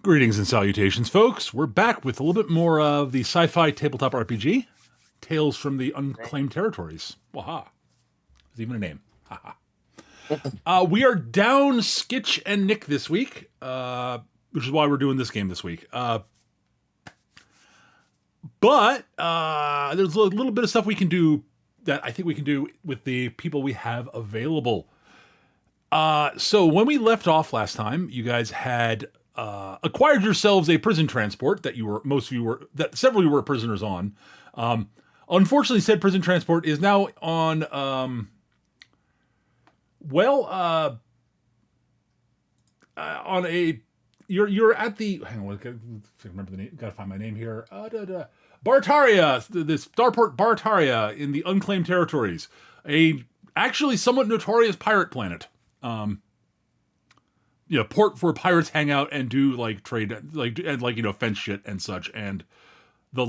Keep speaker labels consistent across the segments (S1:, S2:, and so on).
S1: Greetings and salutations, folks. We're back with a little bit more of the sci-fi tabletop RPG, Tales from the Unclaimed Territories. Waha. There's even a name. Haha. We are down Skitch and Nick this week, which is why we're doing this game this week. But there's a little bit of stuff we can do that I think we can do with the people we have available. So when we left off last time, you guys had acquired yourselves a prison transport that several of you were prisoners on. Unfortunately, said prison transport is now on, you're at the, hang on, I gotta remember the name, gotta find my name here. Barataria, the starport Barataria in the Unclaimed Territories, a actually somewhat notorious pirate planet. Port where pirates hang out and do trade, and fence shit and such, and the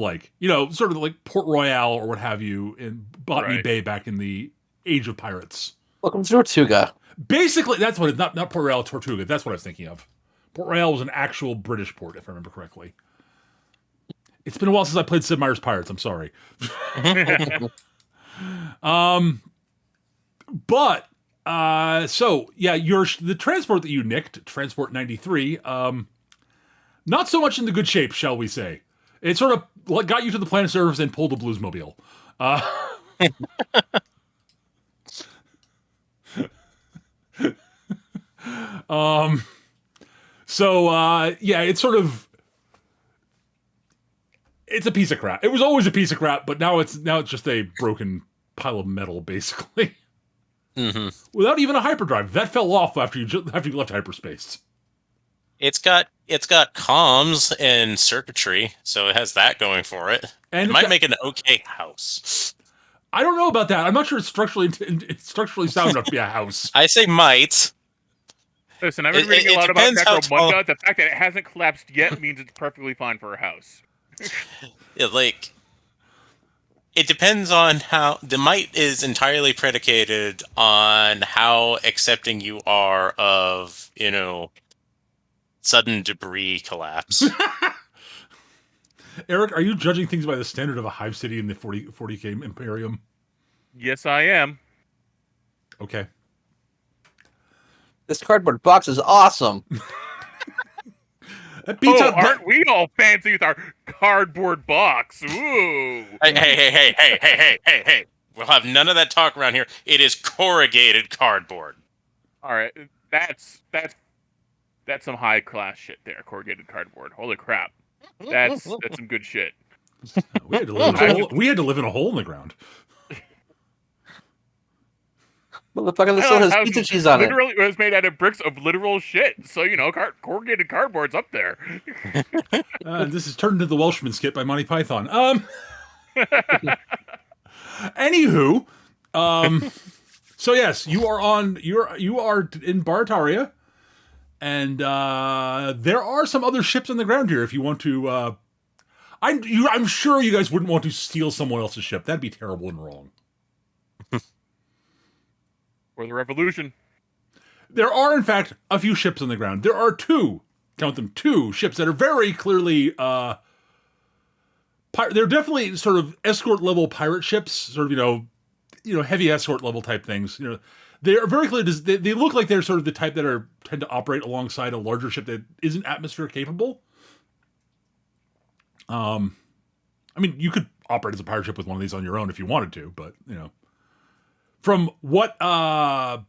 S1: sort of like Port Royale or what have you in Botany Bay back in the Age of Pirates.
S2: Welcome to Tortuga. Basically,
S1: that's what it's not Port Royale, Tortuga. That's what I was thinking of. Port Royale was an actual British port, if I remember correctly. It's been a while since I played Sid Meier's Pirates. I'm sorry. But the transport that you nicked, Transport 93, not so much in the good shape, shall we say. It sort of got you to the planet surface and pulled a Bluesmobile. It's a piece of crap. It was always a piece of crap, but now it's just a broken pile of metal, basically.
S3: Mm-hmm.
S1: Without even a hyperdrive. That fell off after you left hyperspace.
S3: It's got comms and circuitry, so it has that going for it. And it might make an okay house.
S1: I don't know about that. I'm not sure it's structurally sound enough to be a house.
S3: I say might.
S4: Listen, I've been reading a lot about Necromunda. The fact that it hasn't collapsed yet means it's perfectly fine for a house.
S3: It depends on how the might is entirely predicated on how accepting you are of, sudden debris collapse.
S1: Eric, are you judging things by the standard of a hive city in the 40K Imperium?
S4: Yes, I am.
S1: Okay.
S2: This cardboard box is awesome.
S4: Aren't we all fancy with our cardboard box? Ooh.
S3: Hey. We'll have none of that talk around here. It is corrugated cardboard.
S4: All right. That's some high class shit there. Corrugated cardboard. Holy crap. That's some good shit.
S1: We had to live in a hole in the ground.
S2: Motherfucker, this one has pizza cheese on it.
S4: Literally, it was made out of bricks of literal shit. So, corrugated cardboard's up there.
S1: This is turned into the Welshman skit by Monty Python. Anywho, so yes, you are in Barataria, and there are some other ships on the ground here. If you want to, I'm sure you guys wouldn't want to steal someone else's ship. That'd be terrible and wrong.
S4: For the revolution.
S1: There are, in fact, a few ships on the ground. There are two ships that are very clearly, they're definitely sort of escort level pirate ships, sort of, heavy escort level type things. They are very clear. They look like they're sort of the type that tend to operate alongside a larger ship that isn't atmosphere capable. You could operate as a pirate ship with one of these on your own if you wanted to, but, from what actually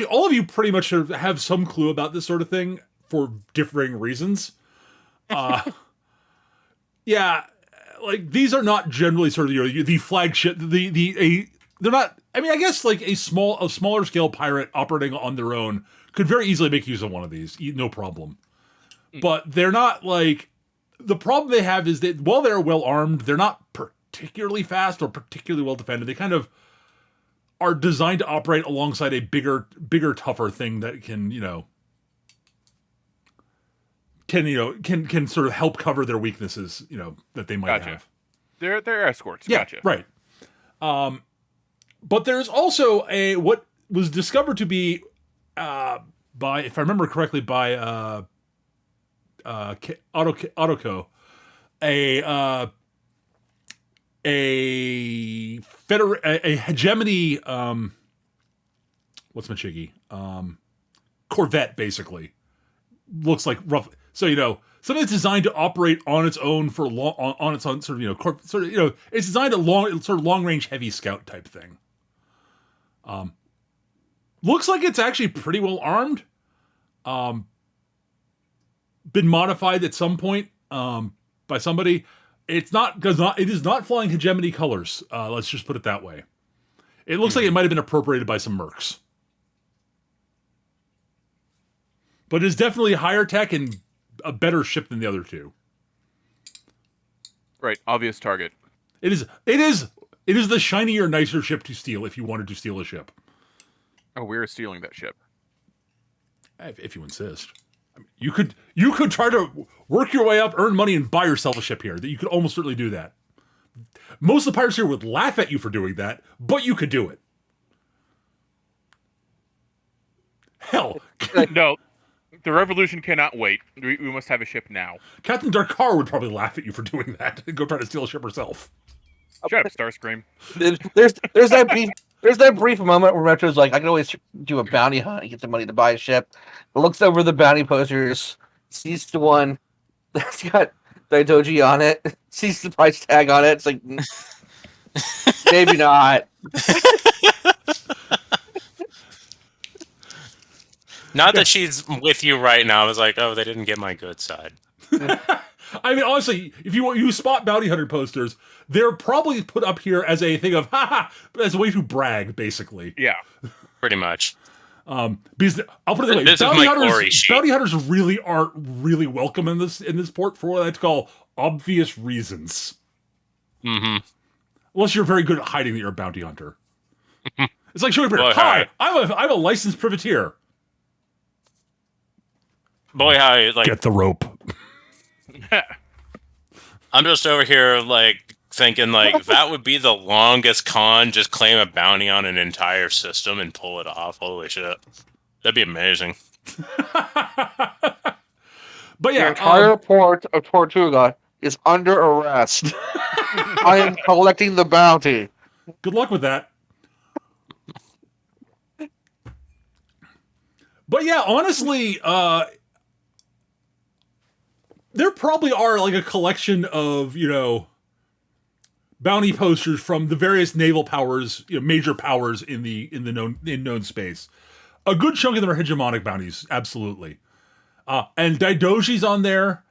S1: all of you pretty much have some clue about this sort of thing for differing reasons. These are not generally sort of the flagship. They're not. I mean, I guess a smaller scale pirate operating on their own could very easily make use of one of these, no problem. But they're not the problem they have is that while they're well armed, they're not particularly fast or particularly well defended. They kind of are designed to operate alongside a bigger, tougher thing that can sort of help cover their weaknesses, that they might have.
S4: They're escorts.
S1: Yeah,
S4: gotcha.
S1: Right. But there's also what was discovered to be by, if I remember correctly, by Autoco, a hegemony, what's Machigi? Corvette, basically. Looks like rough. So, something that's designed to operate on its own for on its own sort of, it's designed a long range heavy scout type thing. Looks like it's actually pretty well armed. Been modified at some point by somebody. It is not flying hegemony colors. Let's just put it that way. It looks like it might have been appropriated by some mercs. But it is definitely higher tech and a better ship than the other two.
S4: Right, obvious target.
S1: It is the shinier, nicer ship to steal if you wanted to steal a ship.
S4: Oh, we're stealing that ship.
S1: If you insist. I mean, you could try to work your way up, earn money, and buy yourself a ship here. That you could almost certainly do that. Most of the pirates here would laugh at you for doing that, but you could do it. Hell.
S4: No. The revolution cannot wait. We must have a ship now.
S1: Captain Darkar would probably laugh at you for doing that and go try to steal a ship herself.
S4: Shut up, Starscream.
S2: There's that brief moment where Metro's like, I can always do a bounty hunt and get the money to buy a ship. Looks over the bounty posters, sees the one that's got Daidoji on it, sees the price tag on it. It's like, maybe not.
S3: Not that she's with you right now. I was like, oh, they didn't get my good side.
S1: I mean, honestly, if you spot bounty hunter posters, they're probably put up here as a thing of as a way to brag, basically.
S4: Yeah,
S3: pretty much.
S1: Because I'll put it this way: bounty hunters really aren't really welcome in this port for what I like to call obvious reasons.
S3: Mm-hmm.
S1: Unless you're very good at hiding that you're a bounty hunter. It's like showing people, hi, I'm a licensed privateer.
S3: Boy, hi! Like,
S1: get the rope.
S3: I'm just over here, like, thinking, like, that would be the longest con, just claim a bounty on an entire system and pull it off. Holy shit. That'd be amazing.
S1: But yeah,
S2: the entire port of Tortuga is under arrest. I am collecting the bounty.
S1: Good luck with that. But yeah, honestly, there probably are like a collection of, bounty posters from the various naval powers, major powers in known space. A good chunk of them are hegemonic bounties, absolutely. And Daidoji's on there.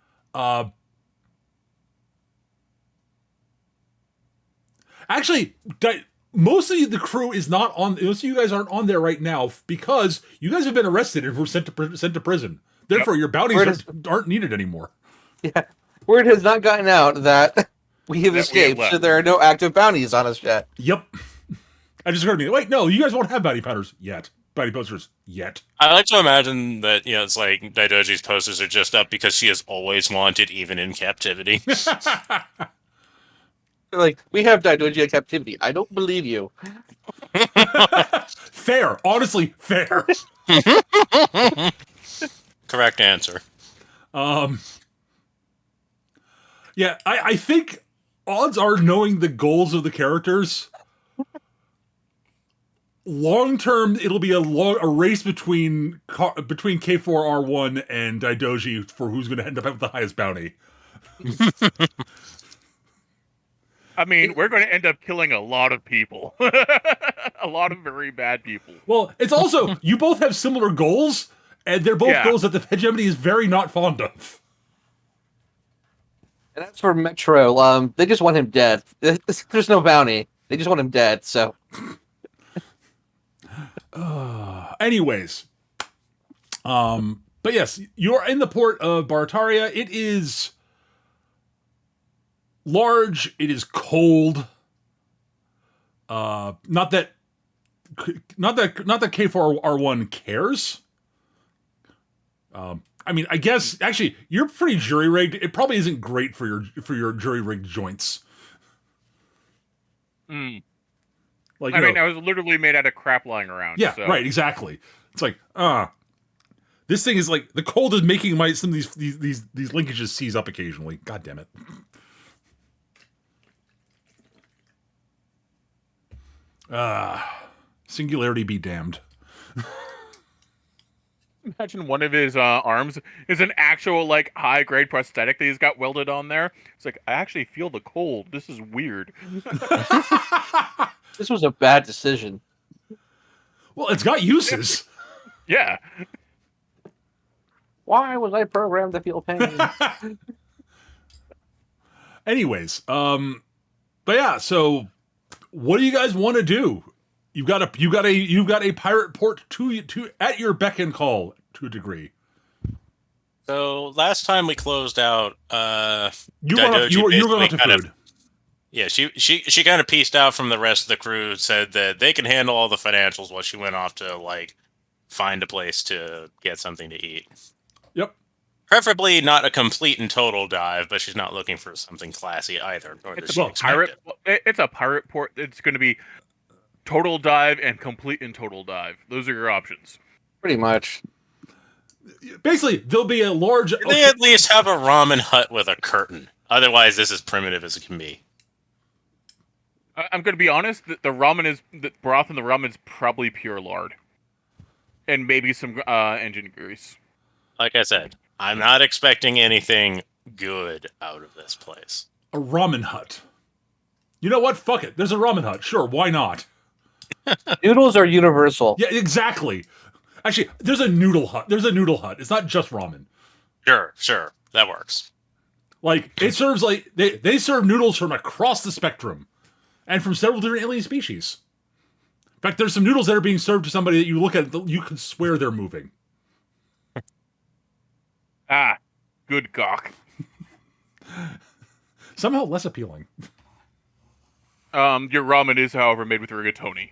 S1: Actually, most of the crew is not on. Most of you guys aren't on there right now because you guys have been arrested and were sent to prison. Therefore, your bounties aren't needed anymore.
S2: Yeah, word has not gotten out that we have escaped, so there are no active bounties on us yet.
S1: Yep. I just heard me. Wait, no, you guys won't have bounty posters yet. Bounty posters yet.
S3: I like to imagine that it's like Daidoji's posters are just up because she is always wanted, even in captivity.
S2: Like, we have Daidoji in captivity. I don't believe you.
S1: Fair. Honestly, fair.
S3: Correct answer.
S1: Yeah, I think odds are, knowing the goals of the characters, long term it'll be a race between K4R1 and Daidoji for who's going to end up with the highest bounty.
S4: I mean, we're going to end up killing a lot of people. A lot of very bad people.
S1: Well, it's also, you both have similar goals, and they're both goals that the hegemony is very not fond of.
S2: And as for Metro, they just want him dead. There's no bounty. They just want him dead, so.
S1: Anyways. But yes, you're in the port of Barataria. It is large. It is cold. Not that K4R1 cares. I mean, I guess actually you're pretty jury rigged. It probably isn't great for your jury rigged joints. Like,
S4: I mean, I was literally made out of crap lying around.
S1: yeah,
S4: so.
S1: right, exactly. It's like, this thing is like the cold is making some of these linkages seize up occasionally. God damn it. Singularity be damned.
S4: Imagine one of his arms is an actual like high grade prosthetic that he's got welded on there. It's like I actually feel the cold. This is weird.
S2: This was a bad decision.
S1: Well, it's got uses.
S4: Yeah.
S2: Why was I programmed to feel pain?
S1: Anyways, but yeah, so what do you guys want to do? You've got a pirate port to at your beck and call to a degree.
S3: So last time we closed out,
S1: You were going to food.
S3: Yeah, she kind of pieced out from the rest of the crew, said that they can handle all the financials while she went off to like find a place to get something to eat.
S1: Yep.
S3: Preferably not a complete and total dive, but she's not looking for something classy either.
S4: It's a pirate. It's a pirate port. It's going to be total dive and complete and total dive. Those are your options.
S2: Pretty much.
S1: Basically, there'll be a large.
S3: They at least have a ramen hut with a curtain. Otherwise, this is primitive as it can be.
S4: I'm going to be honest. The broth in the ramen is probably pure lard, and maybe some engine grease.
S3: Like I said, I'm not expecting anything good out of this place.
S1: A ramen hut. You know what? Fuck it. There's a ramen hut. Sure, why not?
S2: Noodles are universal.
S1: Yeah, exactly. Actually, there's a noodle hut. There's a noodle hut. It's not just ramen.
S3: Sure, that works.
S1: Like it serves like they serve noodles from across the spectrum, and from several different alien species. In fact, there's some noodles that are being served to somebody that you look at, you can swear they're moving.
S4: Ah, good gawk.
S1: Somehow less appealing.
S4: Your ramen is, however, made with rigatoni.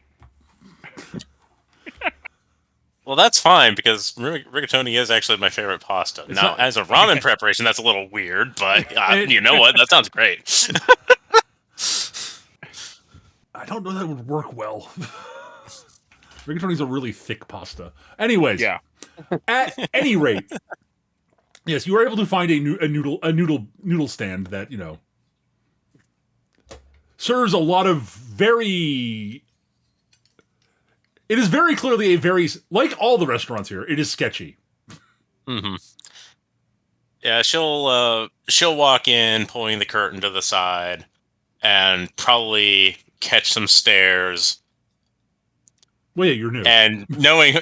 S3: Well, that's fine, because rigatoni is actually my favorite pasta. Now, as a ramen preparation, that's a little weird, but you know what? That sounds great.
S1: I don't know that would work well. Rigatoni's a really thick pasta. Anyways,
S4: Yeah.
S1: At any rate, yes, you were able to find a noodle stand that, you know, serves a lot of very. It is very clearly like all the restaurants here, it is sketchy.
S3: Mm-hmm. Yeah, she'll walk in, pulling the curtain to the side, and probably catch some stares.
S1: Well, yeah, you're new,
S3: and knowing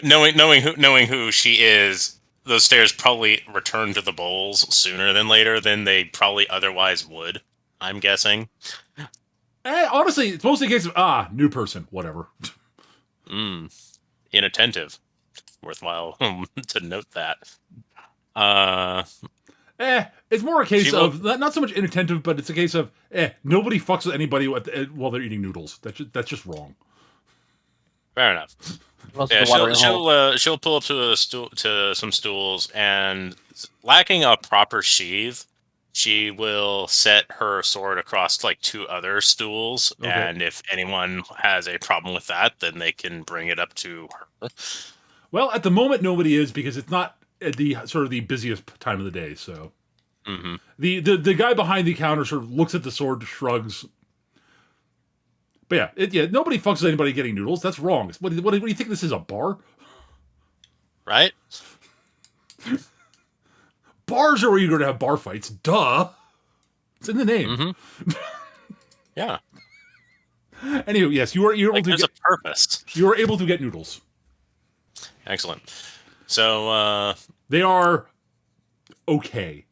S3: who she is, those stares probably return to the bowls sooner than later than they probably otherwise would. I'm guessing.
S1: Honestly, it's mostly a case of new person, whatever.
S3: Inattentive. Worthwhile to note that.
S1: It's more a case of not so much inattentive, but it's a case of nobody fucks with anybody while they're eating noodles. That's just wrong.
S3: Fair enough. Yeah, she'll pull up to some stools, and lacking a proper sheath, she will set her sword across like two other stools, okay. And if anyone has a problem with that, then they can bring it up to her.
S1: Well, at the moment, nobody is, because it's not at the sort of the busiest time of the day. So, the guy behind the counter sort of looks at the sword, shrugs. But yeah, nobody fucks with anybody getting noodles. That's wrong. What do you think this is, a bar?
S3: Right?
S1: Bars are where you're going to have bar fights. Duh. It's in the name.
S3: Yeah.
S1: Anyway, yes, you were able to
S3: get a purpose.
S1: You were able to get noodles.
S3: Excellent. So
S1: they are okay,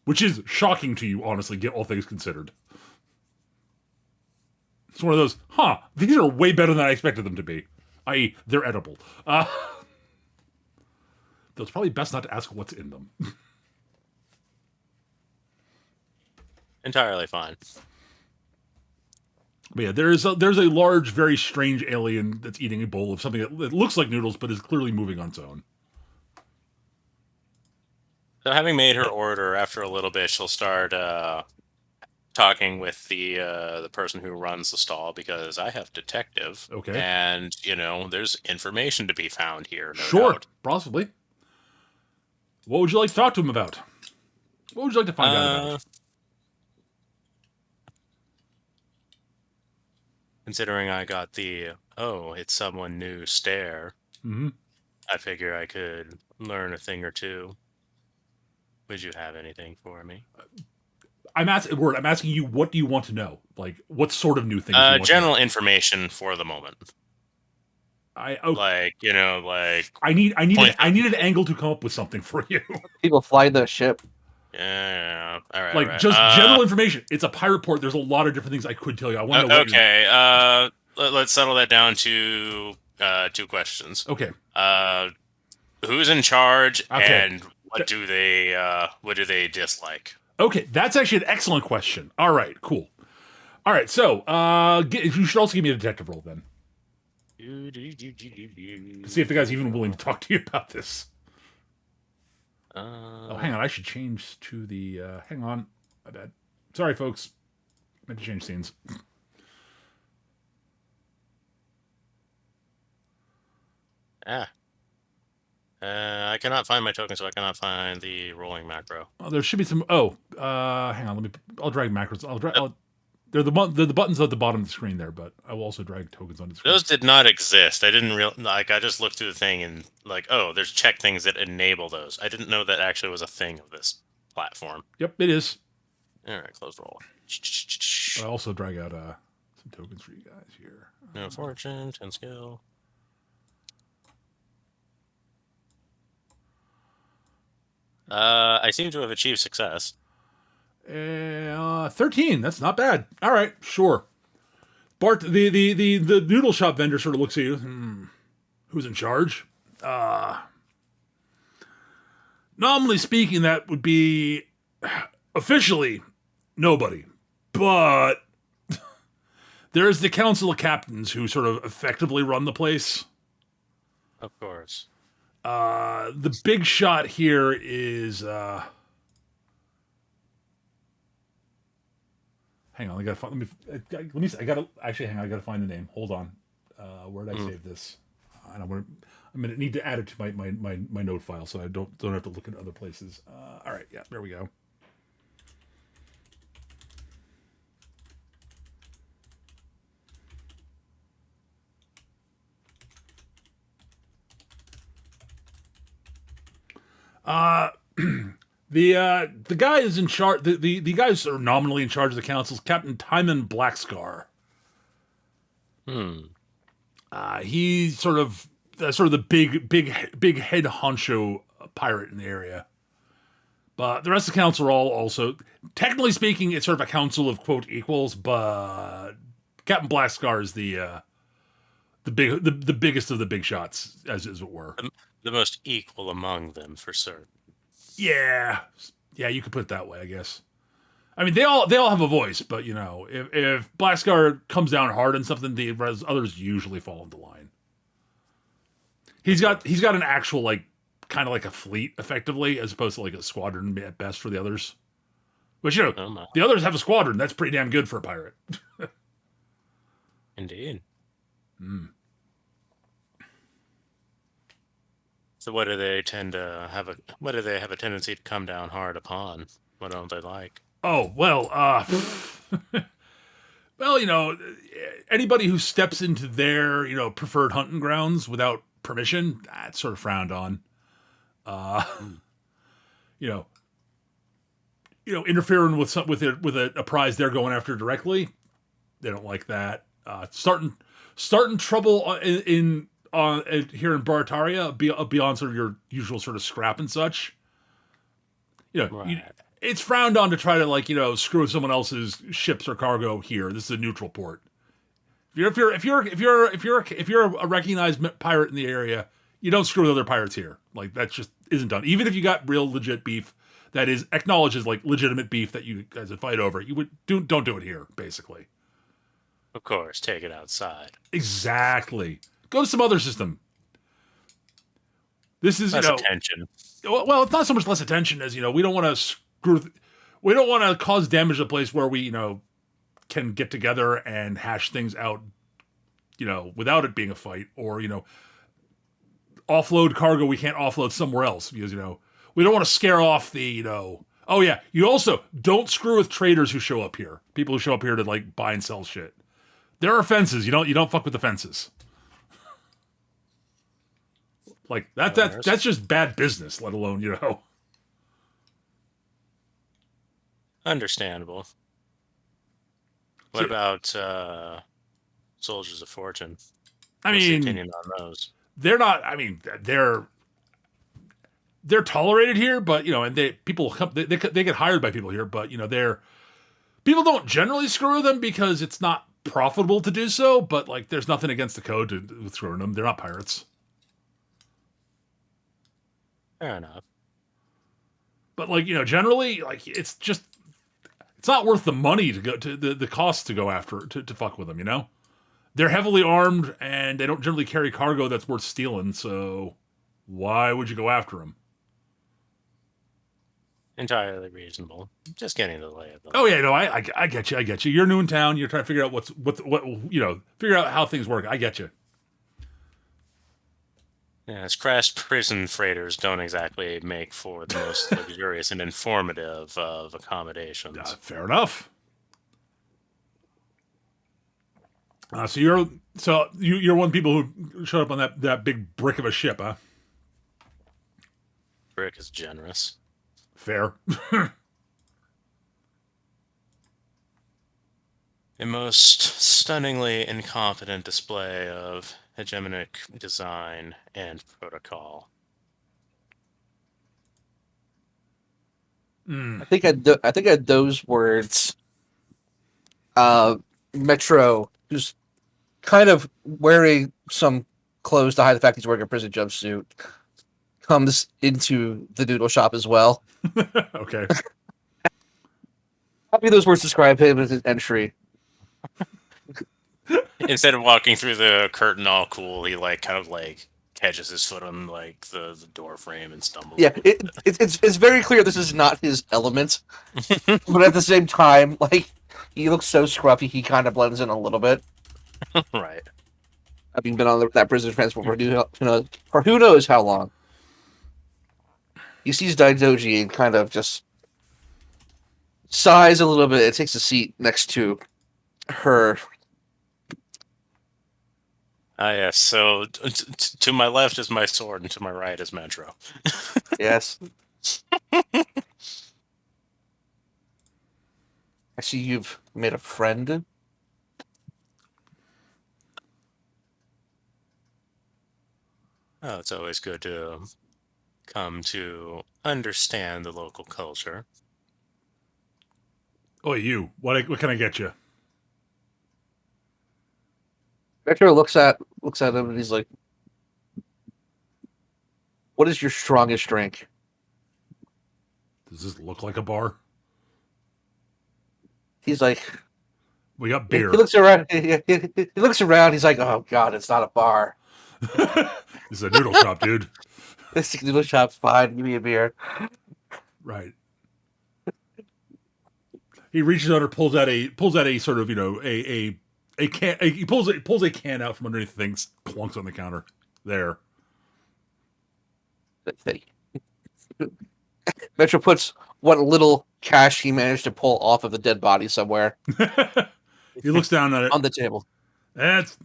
S1: which is shocking to you, honestly, get all things considered. It's one of those, these are way better than I expected them to be. I.e., they're edible. Though it's probably best not to ask what's in them.
S3: Entirely fine.
S1: But yeah, there's a large, very strange alien that's eating a bowl of something that looks like noodles, but is clearly moving on its own.
S3: So having made her order, after a little bit, she'll start talking with the person who runs the stall because I have detective.
S1: Okay.
S3: And there's information to be found here. No
S1: Sure,
S3: doubt.
S1: possibly. What would you like to talk to him about? What would you like to find out about?
S3: Considering I got the it's someone new stare, I figure I could learn a thing or two. Would you have anything for me?
S1: I'm asking you, what do you want to know? Like, what sort of new things do you want
S3: general
S1: to know?
S3: information for the moment.
S1: I need an angle to come up with something for you.
S2: People fly the ship.
S3: Yeah. All right.
S1: Like, just general information. It's a pirate port. There's a lot of different things I could tell you. I want to know.
S3: Okay. Let's settle that down to 2 questions.
S1: Okay.
S3: Who's in charge,
S1: Okay.
S3: and what do they dislike?
S1: Okay, that's actually an excellent question. All right, cool. All right, so you should also give me a detective roll then. See if the guy's even willing to talk to you about this. Oh, hang on. I should change to the... hang on. My bad. Sorry, folks. Meant to change scenes.
S3: I cannot find my token, so I cannot find the rolling macro.
S1: Oh, there should be some... Oh, hang on. I'll drag macros. They're the buttons at the bottom of the screen there, but I will also drag tokens on the screen.
S3: Those did not exist. I didn't I just looked through the thing and there's check things that enable those. I didn't know that actually was a thing of this platform.
S1: Yep, it is.
S3: All right, close roll.
S1: But I also drag out some tokens for you guys here.
S3: No fortune, 10 skill. I seem to have achieved success.
S1: 13. That's not bad. All right, sure. Bart, the noodle shop vendor sort of looks at you. Who's in charge? Nominally speaking, that would be officially nobody. But there's the council of captains who sort of effectively run the place.
S3: Of course.
S1: The big shot here is hang on, I gotta find. Let me. I gotta actually hang on. I gotta find the name. Hold on. Where did I save this? And I'm gonna need to add it to my note file so I don't have to look at other places. All right, yeah, there we go. The guy is in charge. The guys are nominally in charge of the council. Captain Timon Blackscar. He's sort of the big head honcho pirate in the area. But the rest of the council are all also, technically speaking, it's sort of a council of quote equals. But Captain Blackscar is the biggest of the big shots, as it were.
S3: The most equal among them, for certain.
S1: Yeah, you could put it that way, I guess. I mean, they all have a voice, but if Blackscar comes down hard on something, the others usually fall into line. He's got an actual kind of like a fleet, effectively, as opposed to like a squadron at best for the others. But the others have a squadron. That's pretty damn good for a pirate.
S3: Indeed. So what do they tend to have what do they have a tendency to come down hard upon? What don't they like?
S1: Oh, well, well, anybody who steps into their, preferred hunting grounds without permission, that's sort of frowned on. Interfering with a prize they're going after directly, they don't like that. Starting trouble here in Barataria beyond sort of your usual sort of scrap and such.
S3: Right.
S1: It's frowned on to try to screw with someone else's ships or cargo here. This is a neutral port. If you're a recognized pirate in the area, you don't screw with other pirates here. Like, that just isn't done. Even if you got real legit beef that is acknowledged as legitimate beef that you guys would fight over, don't do it here. Basically.
S3: Of course, take it outside.
S1: Exactly. Go to some other system. This is
S3: less attention.
S1: Well, it's not so much less attention as we don't want to screw. we don't want to cause damage to a place where we, can get together and hash things out, without it being a fight, or, offload cargo we can't offload somewhere else because, we don't want to scare off the, oh yeah, you also don't screw with traders who show up here. People who show up here to like buy and sell shit. There are fences. You don't fuck with the fences. Like that's just bad business, let alone,
S3: Understandable. What about Soldiers of Fortune?
S1: I
S3: What's
S1: mean,
S3: your opinion on those?
S1: they're not. I mean, they're tolerated here, but and people come. They get hired by people here, but people don't generally screw them because it's not profitable to do so. But like, there's nothing against the code to screwing them. They're not pirates.
S3: Fair enough.
S1: But like, generally, like it's not worth the money to go to the cost to go after to fuck with them. They're heavily armed and they don't generally carry cargo that's worth stealing. So why would you go after them?
S3: Entirely reasonable. Just getting the lay of them.
S1: Oh yeah, no, I get you. I get you. You're new in town. You're trying to figure out what figure out how things work. I get you.
S3: Yes, crashed prison freighters don't exactly make for the most luxurious and informative of accommodations.
S1: Fair enough. So you're one of the people who showed up on that big brick of a ship, huh?
S3: Brick is generous.
S1: Fair.
S3: A most stunningly incompetent display of hegemonic design and protocol.
S2: I think at those words, Metro, who's kind of wearing some clothes to hide the fact he's wearing a prison jumpsuit, comes into the noodle shop as well.
S1: Okay.
S2: Happy those words describe him as his entry.
S3: Instead of walking through the curtain all cool, he kind of catches his foot on the door frame and stumbles.
S2: Yeah, it's very clear this is not his element, but at the same time, he looks so scruffy, he kind of blends in a little bit.
S3: Right.
S2: Having been on that prison transport for who knows how long. He sees Daidoji and kind of just sighs a little bit and takes a seat next to her.
S3: Ah, yes. So to my left is my sword, and to my right is Metro.
S2: Yes. I see you've made a friend.
S3: Oh, it's always good to come to understand the local culture.
S1: Oh, you. What can I get you?
S2: Metro looks at him and he's like, "What is your strongest drink?"
S1: Does this look like a bar?
S2: He's like,
S1: We got beer.
S2: He looks around. He looks around. He's like, "Oh God, it's not a bar.
S1: This is a noodle shop, dude."
S2: This noodle shop's fine. Give me a beer."
S1: Right. He reaches out or pulls out a sort of a can. He pulls a can out from underneath the things, clunks on the counter. There.
S2: Metro puts what little cash he managed to pull off of the dead body somewhere
S1: He looks down at it
S2: on the table.
S1: That's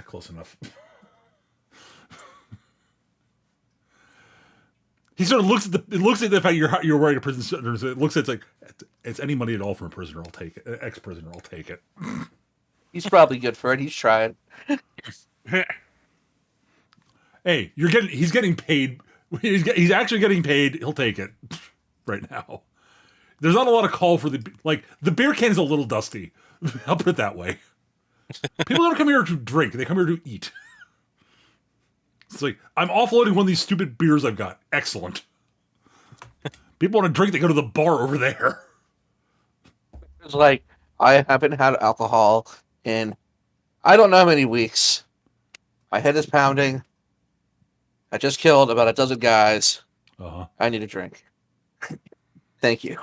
S1: close enough. He sort of looks at the fact you're wearing a prison sentence. It looks at it's any money at all from a prisoner. I'll take it. Ex-prisoner, I'll take it.
S2: He's probably good for it. He's trying.
S1: Hey, he's getting paid. He's actually getting paid. He'll take it right now. There's not a lot of call for the beer can is a little dusty. I'll put it that way. People don't come here to drink. They come here to eat. It's like, I'm offloading one of these stupid beers I've got. Excellent. People want to drink, they go to the bar over there.
S2: It's like, I haven't had alcohol in I don't know how many weeks. My head is pounding. I just killed about a dozen guys.
S1: Uh-huh.
S2: I need a drink. Thank you.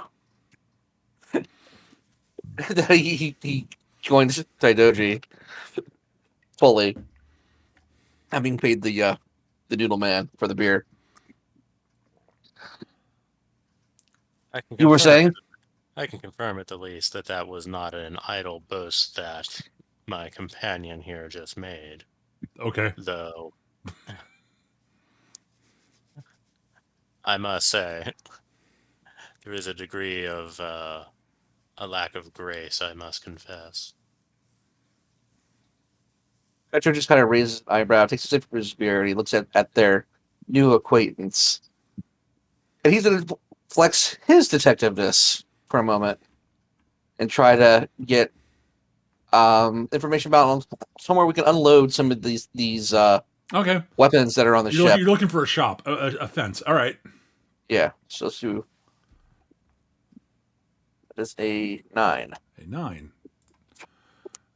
S2: he joins Daidoji fully, having paid the noodle man for the beer. You were saying?
S3: I can confirm at the least that was not an idle boast that my companion here just made.
S1: Okay.
S3: Though, I must say, there is a degree of a lack of grace, I must confess.
S2: Petro just kind of raises an eyebrow, takes a sip of his beer, and he looks at their new acquaintance. And he's going to flex his detectiveness for a moment and try to get information about somewhere we can unload some of these
S1: Okay.
S2: weapons that are on the ship.
S1: You're looking for a shop, a fence. All right.
S2: Yeah. So let's do. That is a 9.
S1: A 9.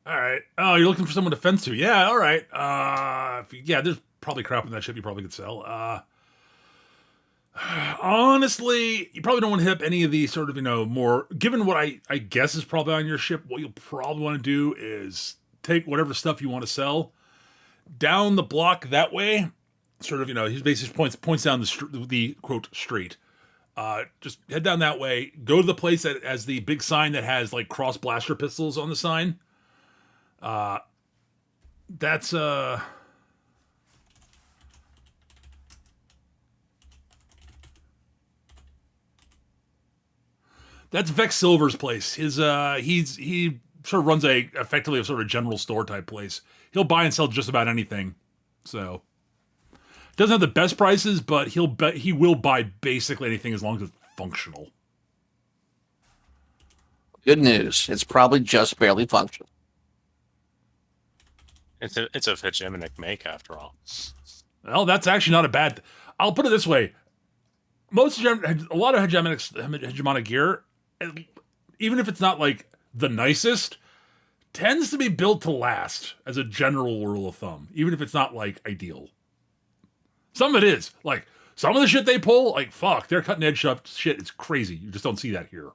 S1: All right. Oh, you're looking for someone to fence to. Yeah. All right. Yeah, there's probably crap in that ship you probably could sell. Honestly, you probably don't want to hit any of the sort of, more, given what I guess is probably on your ship, what you'll probably want to do is take whatever stuff you want to sell down the block that way. Sort of, he basically points down the quote street. Just head down that way. Go to the place that has the big sign that has like cross blaster pistols on the sign. That's Vex Silver's place. He sort of runs effectively a sort of general store type place. He'll buy and sell just about anything. So doesn't have the best prices, but he will buy basically anything as long as it's functional.
S2: Good news. It's probably just barely functional.
S3: It's a hegemonic make after all.
S1: Well, that's actually not a bad. I'll put it this way: a lot of hegemonic gear, even if it's not like the nicest, tends to be built to last as a general rule of thumb, even if it's not like ideal. Some of it is like some of the shit they pull, like fuck, their cutting edge shit is crazy. You just don't see that here.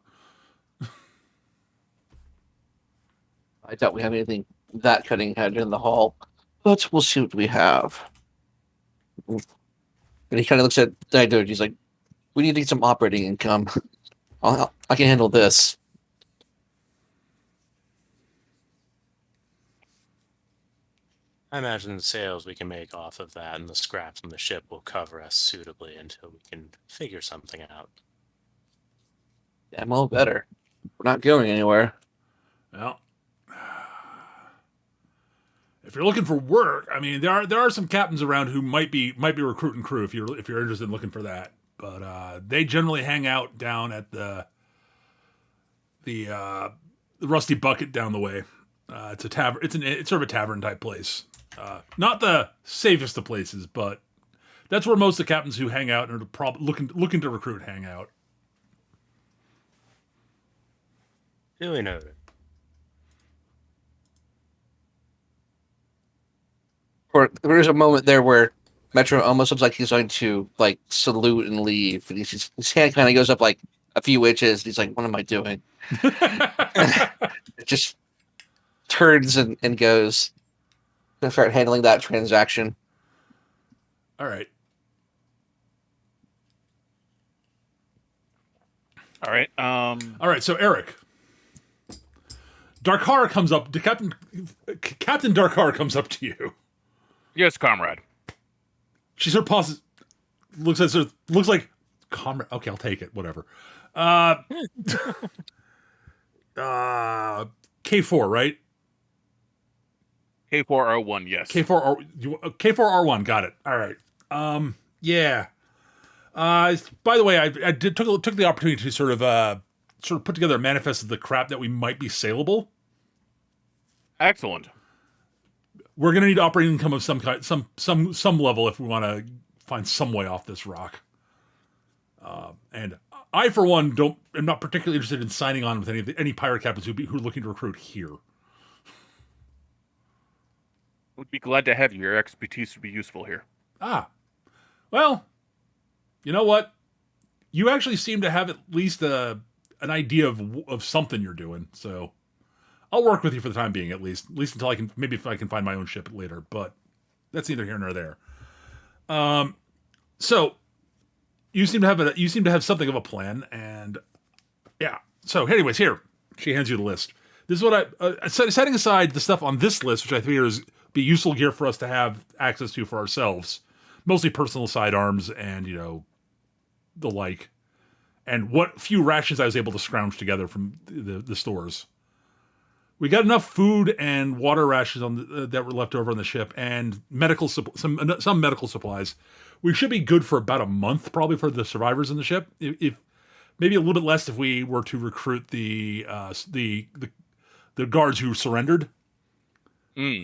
S2: I doubt we have anything that cutting edge in the hall, but we'll see what we have. And he kind of looks at Daidoji. He's like, "We need to get some operating income. I can handle this."
S3: I imagine the sales we can make off of that and the scraps from the ship will cover us suitably until we can figure something out.
S2: Damn well better. We're not going anywhere.
S1: Well, if you're looking for work, I mean, there are some captains around who might be recruiting crew if you're interested in looking for that. But they generally hang out down at the Rusty Bucket down the way. It's a tavern. It's sort of a tavern type place. Not the safest of places, but that's where most of the captains who hang out and are looking to recruit hang out.
S3: Duly noted.
S2: There's a moment there where Metro almost looks like he's going to like salute and leave, and his hand kind of goes up like a few inches. And he's like, "What am I doing?" It just turns and goes. Gonna start handling that transaction.
S1: All right. All right. So Eric, Darkar comes up. Captain Darkar comes up to you.
S4: Yes, comrade.
S1: She sort of pauses, looks like comrade. Okay, I'll take it. Whatever. K4, right?
S4: K4R1, yes.
S1: K4R1, got it. All right. Yeah. By the way, I took the opportunity to sort of put together a manifest of the crap that we might be saleable.
S4: Excellent.
S1: We're gonna need operating income of some kind, some level if we want to find some way off this rock. And I, for one, am not particularly interested in signing on with any pirate captains who are looking to recruit here.
S4: Would be glad to have you. Your expertise would be useful here.
S1: Well, you know what? you actually seem to have at least an idea of something you're doing. So I'll work with you for the time being, at least until I can, maybe if I can find my own ship later. But that's neither here nor there. So you seem to have something of a plan, and yeah. So, anyways, here she hands you the list. This is what setting aside the stuff on this list, which I figure is be useful gear for us to have access to for ourselves, mostly personal sidearms and the like, and what few rations I was able to scrounge together from the stores. We got enough food and water rations that were left over on the ship, and some medical supplies. We should be good for about a month, probably, for the survivors in the ship. If maybe a little bit less if we were to recruit the guards who surrendered.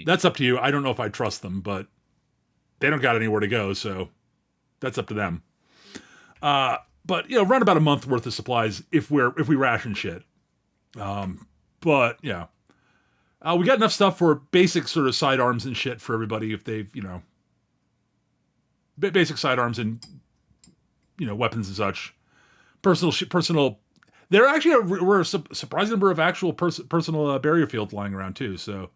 S1: That's up to you. I don't know if I trust them, but they don't got anywhere to go, so that's up to them. But around about a month worth of supplies if we ration shit. But yeah, we got enough stuff for basic sort of sidearms and shit for everybody if they've basic sidearms and weapons and such. Personal. There actually were a surprising number of actual personal barrier fields lying around too. So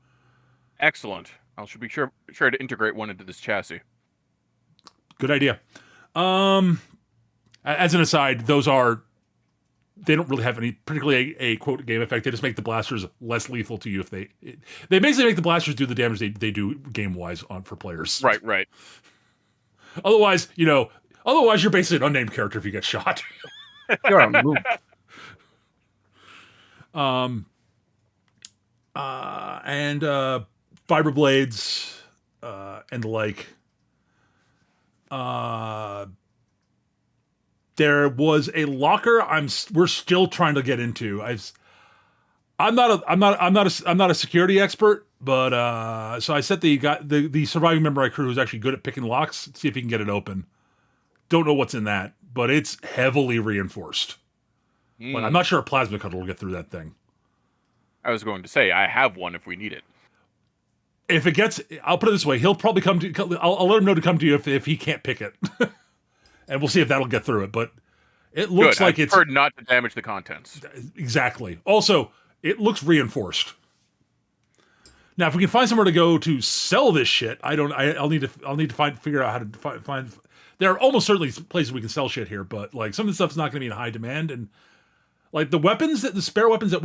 S4: excellent. I should be sure to integrate one into this chassis.
S1: Good idea. As an aside, they don't really have any particularly a quote game effect. They just make the blasters less lethal to you if they basically make the blasters do the damage they do game wise for players.
S4: Right.
S1: Otherwise, you're basically an unnamed character if you get shot.
S2: You're a move.
S1: And fiber blades, and the like. There was a locker we're still trying to get into. I'm not a security expert, but so I set the surviving member of my crew who's actually good at picking locks, see if he can get it open. Don't know what's in that, but it's heavily reinforced. Like, I'm not sure a plasma cutter will get through that thing.
S4: I was going to say, I have one if we need it.
S1: I'll put it this way, he'll probably come to, I'll let him know to come to you if he can't pick it. And we'll see if that'll get through it, but it looks like it's...
S4: preferred not to damage the contents.
S1: Exactly. Also, it looks reinforced. Now, if we can find somewhere to go to sell this shit, I'll need to figure out how to find... There are almost certainly places we can sell shit here, but like some of the stuff's not going to be in high demand, and like the spare weapons I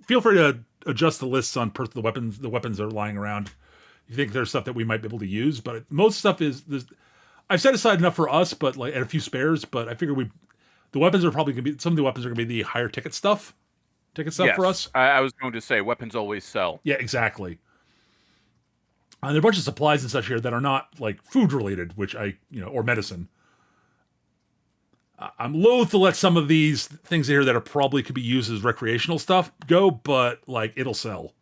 S1: feel free to adjust the lists on the weapons that are lying around. You think there's stuff that we might be able to use, but most stuff I've set aside enough for us, but and a few spares. But I figure the weapons are probably going to be some of the weapons are going to be the higher ticket stuff
S4: Yes,
S1: for us.
S4: I was going to say weapons always sell.
S1: Yeah, exactly. And there are a bunch of supplies and such here that are not like food related, which or medicine. I'm loath to let some of these things here that are probably could be used as recreational stuff go, but like it'll sell.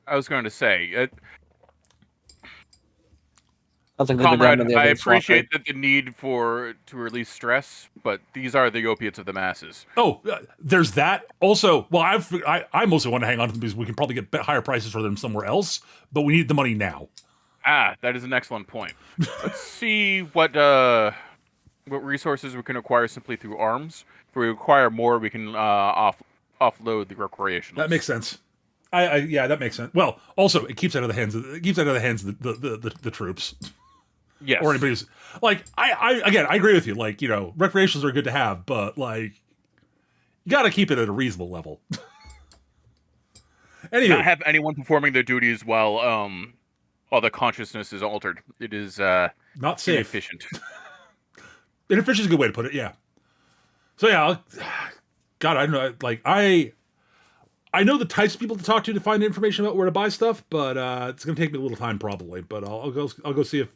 S4: I was going to say,
S2: Like
S4: comrade, I appreciate the need to release stress, but these are the opiates of the masses.
S1: Oh, there's that. Also, well, I mostly want to hang on to them because we can probably get higher prices for them somewhere else, but we need the money now.
S4: That is an excellent point. Let's see what resources we can acquire simply through arms. If we acquire more, we can offload the recreationals.
S1: That makes sense. Yeah, that makes sense. Well, also it keeps out of the hands of the troops.
S4: Yes.
S1: Or anybody's like I agree with you. Like, recreationals are good to have, but like you got to keep it at a reasonable level. Anyway,
S4: not have anyone performing their duties while the consciousness is altered. It is
S1: not safe.
S4: Inefficient.
S1: Inefficient is a good way to put it. Yeah. So yeah, God, I don't know. Like I know the types of people to talk to find information about where to buy stuff, but it's going to take me a little time probably. But I'll go see if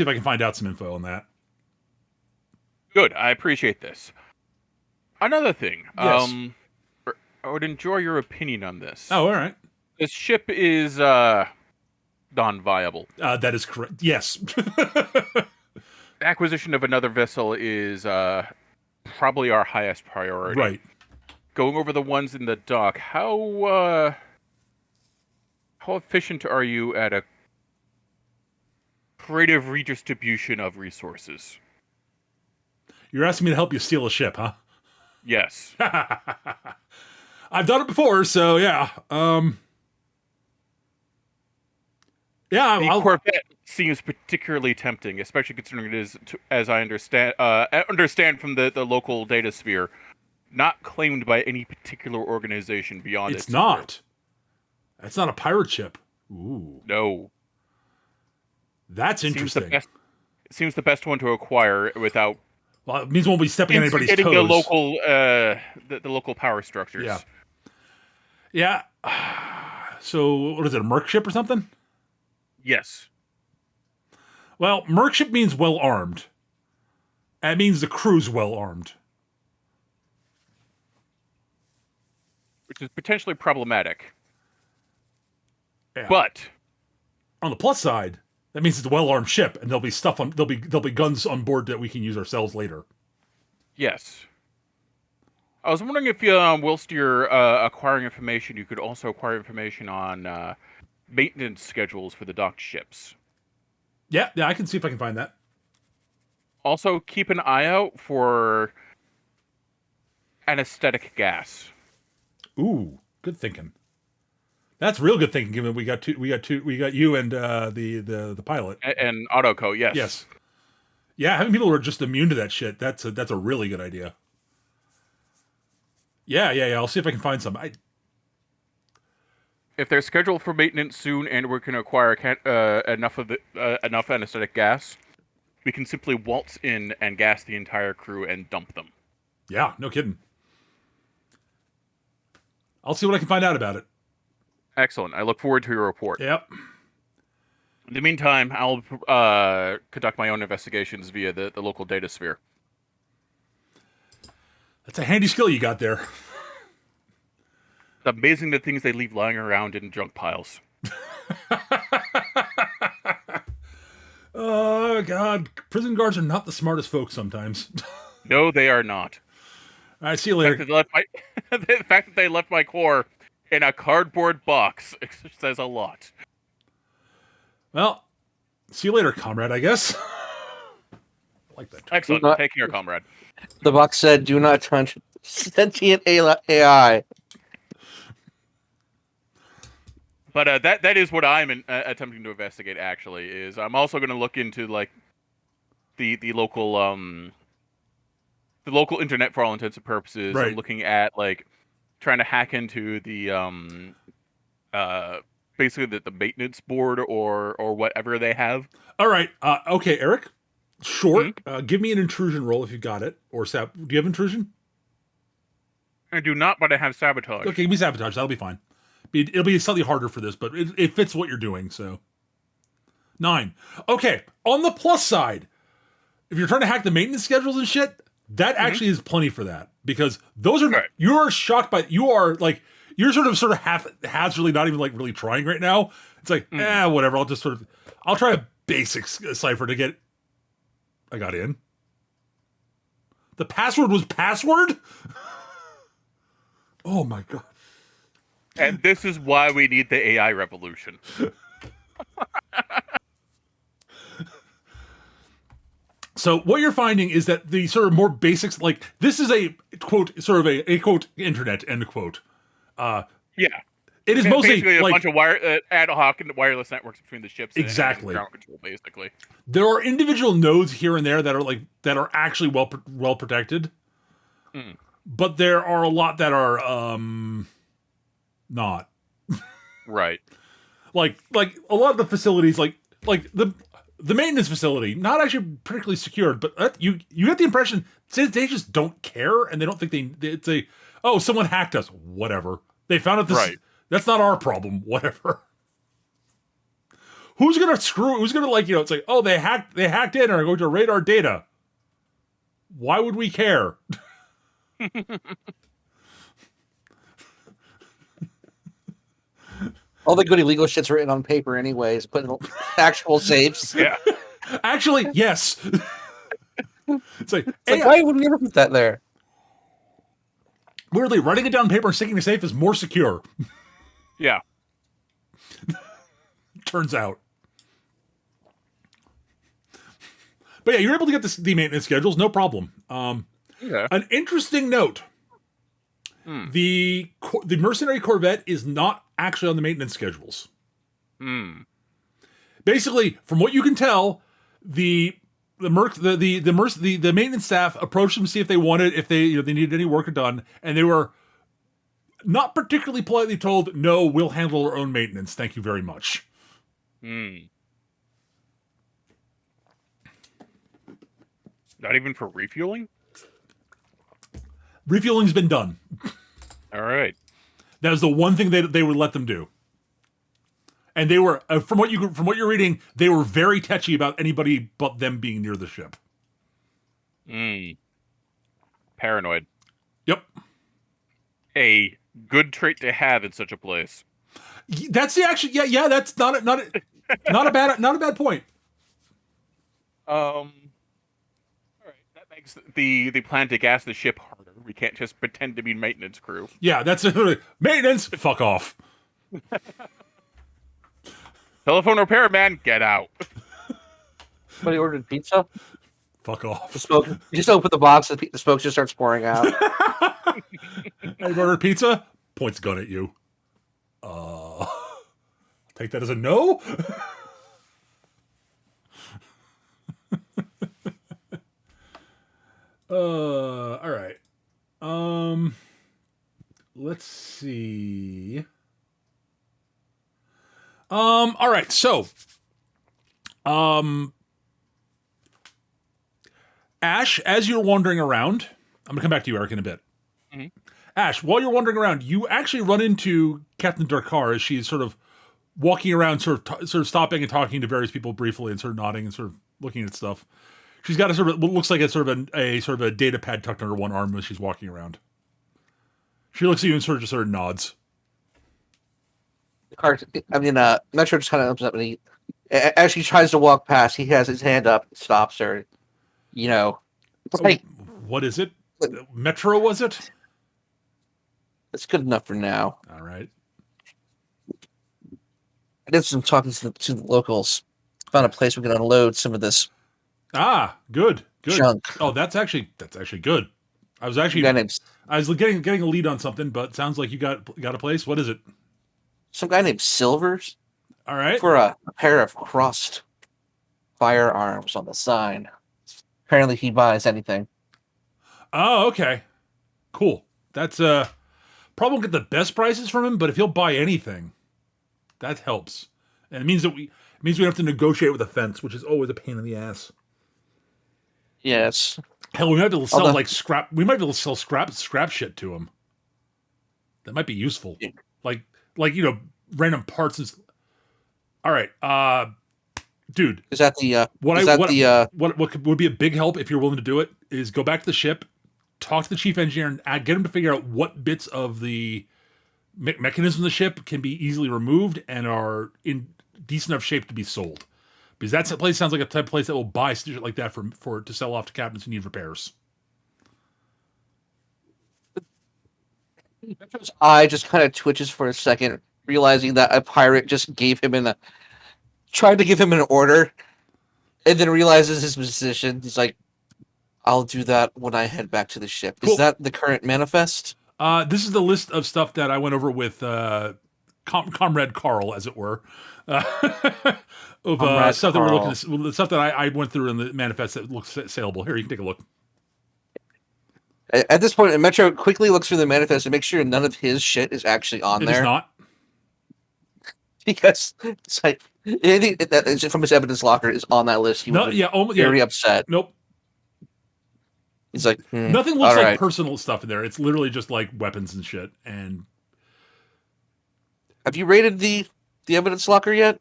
S1: I can find out some info on that.
S4: Good, I appreciate this. Another thing,
S1: yes.
S4: I would enjoy your opinion on this.
S1: Oh, all right.
S4: This ship is non-viable.
S1: That is correct. Yes.
S4: Acquisition of another vessel is probably our highest priority.
S1: Right.
S4: Going over the ones in the dock, how efficient are you at creative redistribution of resources.
S1: You're asking me to help you steal a ship, huh?
S4: Yes.
S1: I've done it before, so yeah. Yeah,
S4: The Corvette seems particularly tempting, especially considering it is, as I understand from the local data sphere, not claimed by any particular organization beyond
S1: it's not. That's not a pirate ship. Ooh.
S4: No.
S1: That's interesting.
S4: It seems the best one to acquire without.
S1: Well, it means we won't be stepping on anybody's toes.
S4: The local, the local power structures.
S1: Yeah. Yeah. So, what is it, a merc ship or something?
S4: Yes.
S1: Well, merc ship means well armed. That means the crew's well armed.
S4: Which is potentially problematic.
S1: Yeah.
S4: But
S1: on the plus side, that means it's a well armed ship, and there'll be guns on board that we can use ourselves later.
S4: Yes. I was wondering if whilst you're acquiring information, you could also acquire information on maintenance schedules for the docked ships.
S1: Yeah, I can see if I can find that.
S4: Also, keep an eye out for anesthetic gas.
S1: Ooh, good thinking. That's real good thinking. Given we got you and the pilot
S4: and Autoco. Yes.
S1: Yes. Yeah, having people who are just immune to that shit. That's a really good idea. Yeah. I'll see if I can find some.
S4: If they're scheduled for maintenance soon, and we can acquire enough anesthetic gas, we can simply waltz in and gas the entire crew and dump them.
S1: Yeah, no kidding. I'll see what I can find out about it.
S4: Excellent. I look forward to your report.
S1: Yep.
S4: In the meantime, I'll conduct my own investigations via the local data sphere.
S1: That's a handy skill you got there.
S4: It's amazing the things they leave lying around in junk piles.
S1: Oh, God. Prison guards are not the smartest folks sometimes.
S4: No, they are not.
S1: All right, see you later.
S4: The fact that they left my core in a cardboard box says a lot.
S1: Well, see you later, comrade, I guess. I like that.
S4: Excellent. Take care, comrade.
S2: The box said, "Do not touch sentient AI."
S4: But that is what I'm attempting to investigate. Actually, is I'm also going to look into like the local internet for all intents and purposes.
S1: Right.
S4: I'm looking at like trying to hack into the basically the maintenance board or whatever they have.
S1: All right. Okay, Eric. Short. Give me an intrusion roll if you got it. Or do you have intrusion?
S4: I do not, but I have sabotage.
S1: Okay, give me sabotage. That'll be fine. It'll be slightly harder for this, but it fits what you're doing, so. 9. Okay, on the plus side, if you're trying to hack the maintenance schedules and shit, that actually is plenty for that. Because those are, you're shocked by, you're sort of haphazardly not even like really trying right now. It's like, whatever, I'll try a basic cipher to get, I got in. The password was password? Oh my God.
S4: And this is why we need the AI revolution.
S1: So what you're finding is that the sort of more basics, like this is a quote, sort of a quote internet end quote.
S4: Yeah,
S1: it is mostly
S4: basically a
S1: like,
S4: bunch of ad hoc and wireless networks between the ships.
S1: Exactly.
S4: And ground control, basically.
S1: There are individual nodes here and there that are actually well protected, but there are a lot that are not.
S2: Right.
S1: Like a lot of the facilities, like the maintenance facility, not actually particularly secured, but you get the impression they just don't care and they don't think it's someone hacked us, whatever. They found out this.
S4: Right.
S1: That's not our problem, whatever. Who's gonna it's like, oh, they hacked in and are going to raid our data. Why would we care?
S2: All the good illegal shit's written on paper anyways, put in actual safes.
S4: Yeah.
S1: Actually, yes. It's like
S2: why would we ever put that there?
S1: Weirdly, writing it down on paper and sticking it safe is more secure.
S4: Yeah.
S1: Turns out. But yeah, you're able to get the maintenance schedules, no problem.
S4: Yeah.
S1: An interesting note: the mercenary corvette is not actually on the maintenance schedules. Basically, from what you can tell, the maintenance staff approached them to see if they needed any work done, and they were not particularly politely told, "No, we'll handle our own maintenance. Thank you very much."
S4: Not even for refueling?
S1: Refueling's been done.
S4: All right.
S1: That is the one thing they would let them do. And they were, from what you're reading, they were very touchy about anybody but them being near the ship.
S4: Paranoid.
S1: Yep.
S4: A good trait to have in such a place.
S1: That's the actually, yeah. That's not a bad point.
S4: All right, that makes the plan to gas the ship harder. We can't just pretend to be maintenance crew.
S1: Yeah, that's maintenance. Fuck off.
S4: Telephone repairman, get out.
S2: Somebody ordered pizza.
S1: Fuck off.
S2: The smoke. You just open the box, and the smoke just starts pouring out.
S1: Hey, ordered pizza? Points gun at you. Take that as a no. All right. Let's see. All right. So, Ash, as you're wandering around, I'm gonna come back to you, Eric, in a bit.
S4: Mm-hmm.
S1: Ash, while you're wandering around, you actually run into Captain Darkar as she's sort of walking around, sort of stopping and talking to various people briefly, and sort of nodding and sort of looking at stuff. She's got a sort of what looks like a sort of a data pad tucked under one arm as she's walking around. She looks at you and sort of nods.
S2: Metro just kind of opens up, and as she tries to walk past, he has his hand up and stops her. Like,
S1: what is it? Metro, was it?
S2: It's good enough for now.
S1: All right.
S2: I did some talking to the locals. Found a place we can unload some of this.
S1: Good.
S2: Junk.
S1: Oh, that's actually good. I was getting a lead on something, but it sounds like you got a place. What is it?
S2: Some guy named Silvers.
S1: All right.
S2: For a pair of crossed firearms on the sign. Apparently, he buys anything.
S1: Oh, okay. Cool. That's probably won't get the best prices from him, but if he'll buy anything, that helps. And it means we have to negotiate with a fence, which is always a pain in the ass.
S2: Yes.
S1: Hell, we might be able to sell scrap. We might be able to sell scrap shit to him. That might be useful.
S2: Yeah.
S1: Like random parts and. All right, dude.
S2: Is that the
S1: what would be a big help if you're willing to do it is go back to the ship, talk to the chief engineer, and get him to figure out what bits of the mechanism of the ship can be easily removed and are in decent enough shape to be sold. Because that place sounds like a type of place that will buy shit like that for to sell off to captains who need repairs.
S2: Metro's eye just kind of twitches for a second, realizing that a pirate just tried to give him an order, and then realizes his position. He's like, "I'll do that when I head back to the ship." Cool. Is that the current manifest?
S1: This is the list of stuff that I went over with Comrade Carl, as it were. Of stuff that we're looking at, the stuff that I went through in the manifest that looks saleable. Here, you can take a look.
S2: At this point, Metro quickly looks through the manifest to make sure none of his shit is actually on there.
S1: It is not.
S2: Because it's like anything that is from his evidence locker is on that list. He would be very upset.
S1: Nope.
S2: He's like,
S1: nothing looks like personal stuff in there. It's literally just like weapons and shit. And
S2: have you rated the evidence locker yet?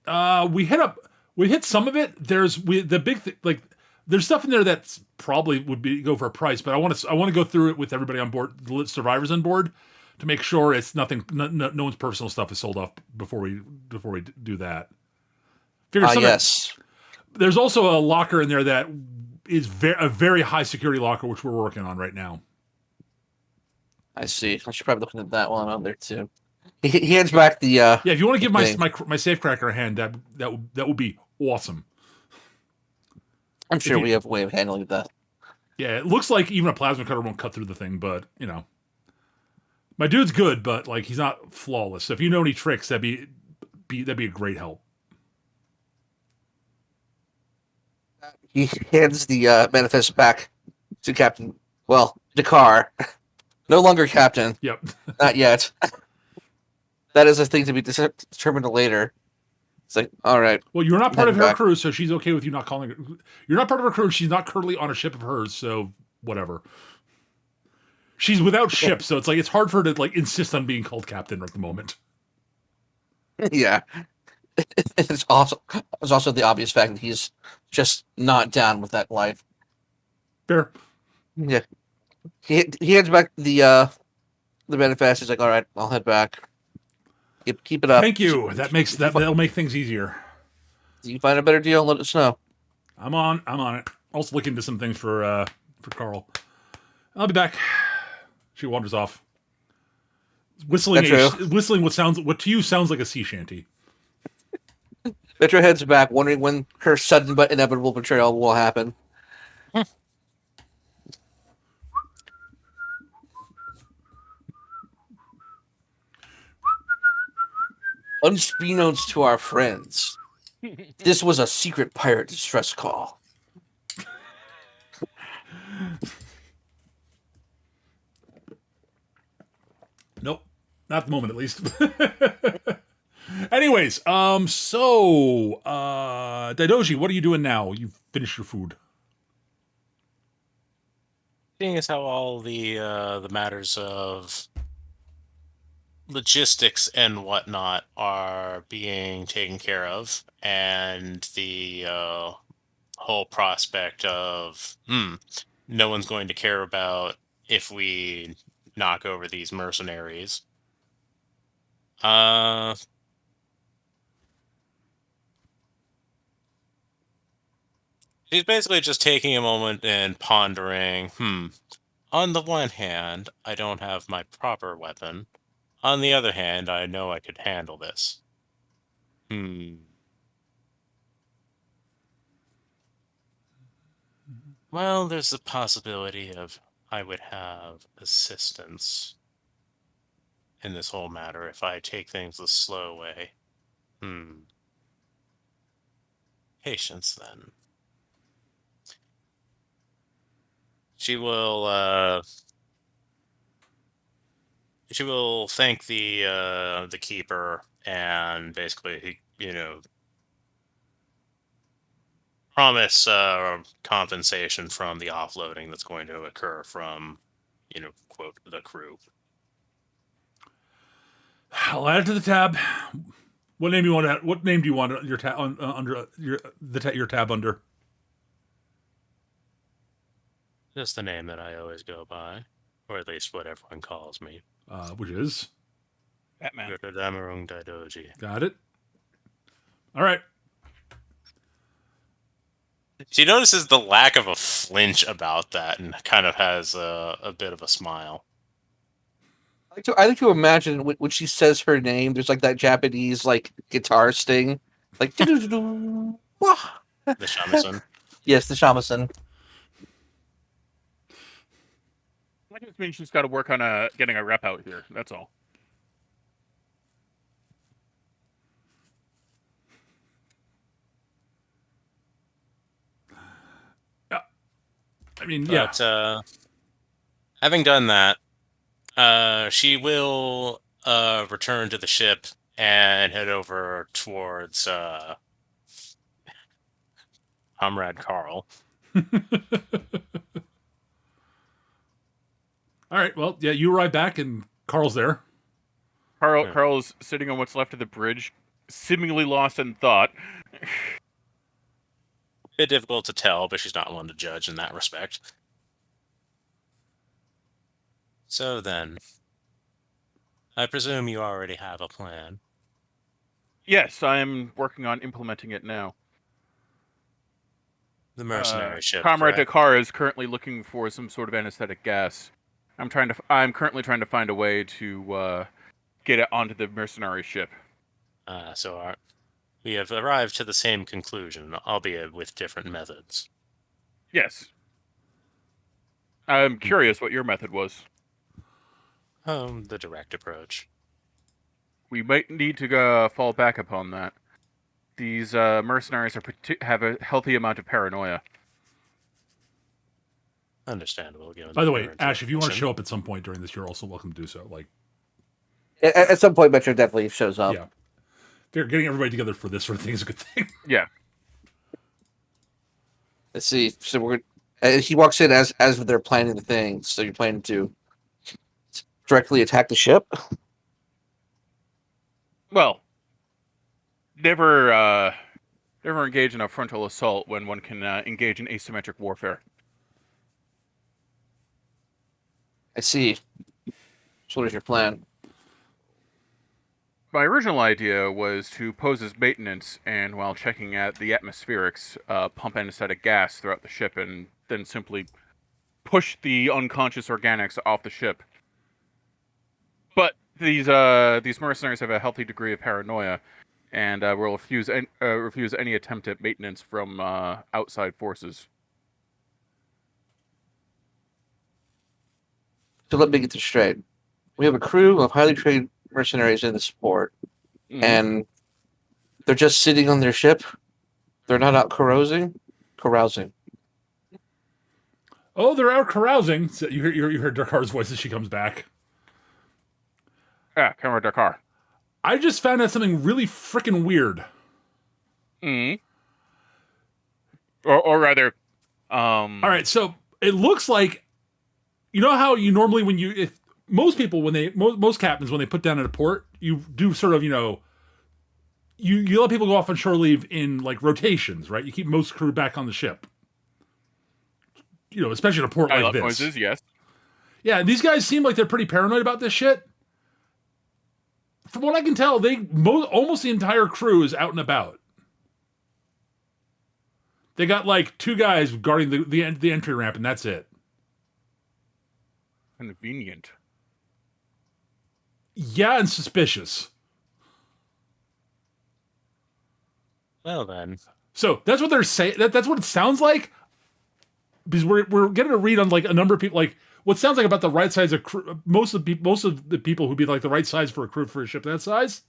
S1: We hit some of it. There's the big thing, like there's stuff in there that's probably would go for a price, but I want to go through it with everybody on board, the survivors on board, to make sure it's nothing. No one's personal stuff is sold off before we do that.
S2: Yes.
S1: There's also a locker in there that is a very high security locker, which we're working on right now.
S2: I see. I should probably look at that one on there too. He hands back the.
S1: Yeah, if you want to give my safecracker a hand, that would be awesome.
S2: I'm sure we have a way of handling that.
S1: Yeah, it looks like even a plasma cutter won't cut through the thing, but my dude's good, but like he's not flawless. So if you know any tricks, that'd be a great help.
S2: He hands the manifest back to Captain. Well, Dakar, no longer Captain.
S1: Yep.
S2: Not yet. That is a thing to be determined later. It's like, all right.
S1: Well, you're not part of her crew, so she's okay with you not calling her. You're not part of her crew. She's not currently on a ship of hers, so whatever. She's without ship, so it's like it's hard for her to like insist on being called captain at the moment.
S2: Yeah. It's also the obvious fact that he's just not down with that life.
S1: Fair.
S2: Yeah. He heads back the manifest. He's like, all right, I'll head back. Keep it up.
S1: Thank you. That'll make things easier.
S2: If you find a better deal, let us know.
S1: I'm on it. Also look into some things for Carl. I'll be back. She wanders off. Whistling what to you sounds like a sea shanty.
S2: Metro heads back, wondering when her sudden but inevitable betrayal will happen. Unbeknownst to our friends, this was a secret pirate distress call.
S1: Nope. Not at the moment, at least. Anyways, Daidoji, what are you doing now? You finished your food.
S3: Seeing as how all the matters of logistics and whatnot are being taken care of, and the whole prospect of no one's going to care about if we knock over these mercenaries. She's basically just taking a moment and pondering, on the one hand, I don't have my proper weapon. On the other hand, I know I could handle this. Well, there's the possibility of I would have assistance in this whole matter if I take things the slow way. Patience, then. She will thank the keeper and basically, promise compensation from the offloading that's going to occur from, quote, the crew.
S1: I'll add it to the tab. What name do you want your tab under your tab under?
S3: Just the name that I always go by, or at least what everyone calls me.
S1: Which is
S4: Batman.
S1: Got it. All right.
S3: She notices the lack of a flinch about that and kind of has a bit of a smile.
S2: I like to imagine when she says her name, there's like that Japanese like guitar sting, like
S3: the shamisen.
S2: Yes, the shamisen.
S4: That just means she's got to work on getting a rep out here. That's all.
S1: I mean,
S3: but,
S1: yeah.
S3: Having done that, she will return to the ship and head over towards Comrade Carl.
S1: All right. Well, yeah, you arrive back and Carl's there.
S4: Carl's sitting on what's left of the bridge, seemingly lost in thought.
S3: Bit difficult to tell, but she's not one to judge in that respect. So then, I presume you already have a plan.
S4: Yes, I'm working on implementing it now.
S3: The mercenary ship.
S4: Comrade Dakar is currently looking for some sort of anesthetic gas. I'm currently trying to find a way to get it onto the mercenary ship.
S3: We have arrived to the same conclusion, albeit with different methods.
S4: Yes. I'm curious what your method was.
S3: The direct approach.
S4: We might need to fall back upon that. These mercenaries have a healthy amount of paranoia.
S3: Understandable. Given
S1: By the way,
S3: current
S1: Ash, if you want to
S3: situation.
S1: show up at some point during this, you're also welcome to do so. Like,
S2: At some point, Metro definitely shows up.
S1: yeah, they're getting everybody together for this sort of thing is a good thing.
S4: Yeah.
S2: Let's see. So he walks in as they're planning the thing. So you're planning to directly attack the ship.
S4: Well, never engage in a frontal assault when one can engage in asymmetric warfare.
S2: I see. So what is your plan?
S4: My original idea was to pose as maintenance, and while checking at the atmospherics, pump anesthetic gas throughout the ship, and then simply push the unconscious organics off the ship. But these mercenaries have a healthy degree of paranoia, and will refuse any attempt at maintenance from outside forces.
S2: So let me get this straight. We have a crew of highly trained mercenaries in this port, and they're just sitting on their ship. They're not out carousing.
S1: Oh, they're out carousing. So you hear Dakar's voice as she comes back.
S4: Yeah, Camera Dakar.
S1: I just found out something really freaking weird.
S4: Or rather,
S1: All right, so it looks like, you know how you normally most captains when they put down at a port, you do sort of, you let people go off on shore leave in like rotations, right? You keep most crew back on the ship. Especially in a port like this.
S4: Noises, yes.
S1: Yeah, these guys seem like they're pretty paranoid about this shit. From what I can tell, almost the entire crew is out and about. They got like 2 guys guarding the entry ramp, and that's it.
S4: Convenient.
S1: Yeah, and suspicious.
S3: Well then.
S1: So that's what they're saying. That's what it sounds like. Because we're getting a read on like a number of people, like what sounds like about the right size of crew. Most of the people who'd be like the right size for a crew for a ship that size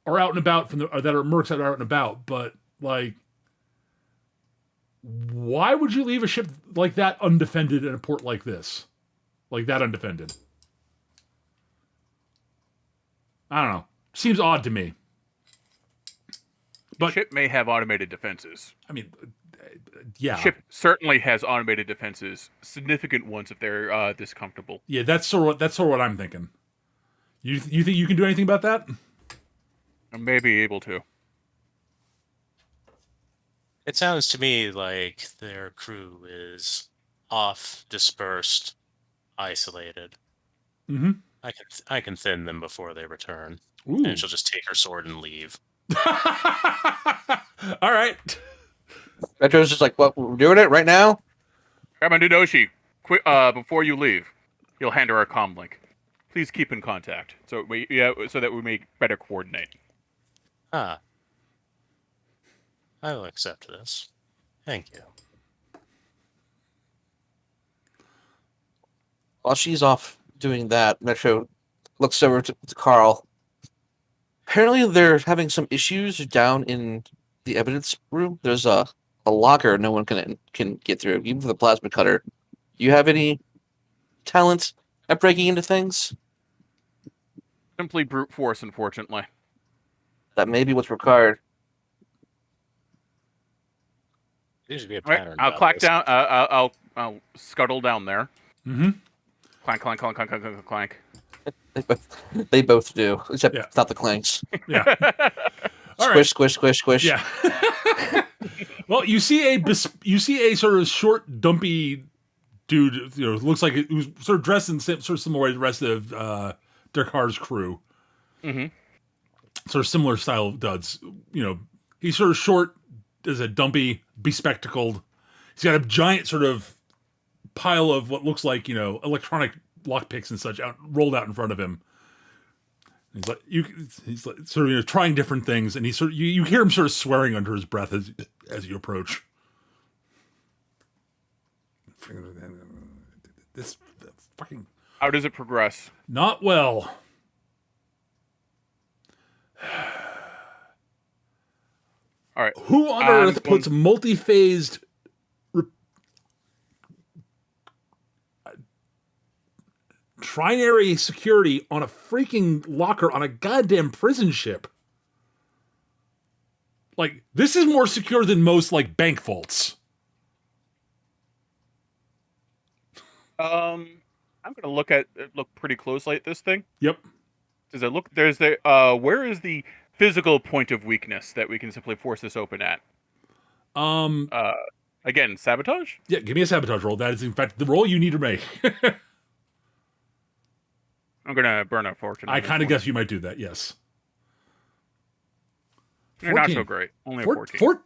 S1: are out and about that are mercs that are out and about. But like, why would you leave a ship like that undefended in a port like this? Like that undefended? I don't know. Seems odd to me.
S4: But ship may have automated defenses.
S1: I mean, yeah.
S4: Ship certainly has automated defenses, significant ones if they're this comfortable.
S1: Yeah, that's sort of what I'm thinking. You think you can do anything about that?
S4: I may be able to.
S3: It sounds to me like their crew is off, dispersed, isolated.
S1: Mm-hmm.
S3: I can thin them before they return.
S1: Ooh.
S3: And she'll just take her sword and leave.
S1: All right.
S2: Metro's just like, "What? We're doing it right now."
S4: Amanudoshi, before you leave, you'll hand her a comm link. Please keep in contact so that we may better coordinate.
S3: I will accept this. Thank you.
S2: While she's off doing that, Metro looks over to Carl. Apparently, they're having some issues down in the evidence room. There's a locker no one can get through, even for the plasma cutter. Do you have any talent at breaking into things?
S4: Simply brute force, unfortunately.
S2: That may be what's required.
S3: There should be a pattern.
S4: I'll clack down. I'll scuttle down there.
S1: Mm-hmm.
S4: Clank, clank, clank, clank, clank, clank, clank.
S2: They both do, except
S1: Yeah.
S2: it's not the clanks.
S1: Yeah. All
S2: Squish,
S1: right.
S2: squish, squish, squish.
S1: Yeah. Well, you see a sort of short, dumpy dude. Looks like who's sort of dressed in sort of similar way to the rest of Dakar's crew.
S4: Mm-hmm.
S1: Sort of similar style of duds. He's sort of short, is a dumpy, bespectacled. He's got a giant sort of pile of what looks like electronic lockpicks and such rolled out in front of him. He's like sort of trying different things, and you hear him sort of swearing under his breath as you approach. This fucking
S4: How does it progress?
S1: not well.
S4: All right.
S1: Who on earth puts multi-phased trinary security on a freaking locker on a goddamn prison ship? Like, this is more secure than most, like, bank vaults.
S4: I'm gonna look pretty closely at this thing.
S1: Yep.
S4: Does it look? There's the where is the physical point of weakness that we can simply force this open at? Again, sabotage?
S1: Yeah, give me a sabotage roll. That is, in fact, the roll you need to make.
S4: I'm gonna burn a fortune.
S1: I kind of guess you might do that, yes.
S4: They're not so great. Only a 14.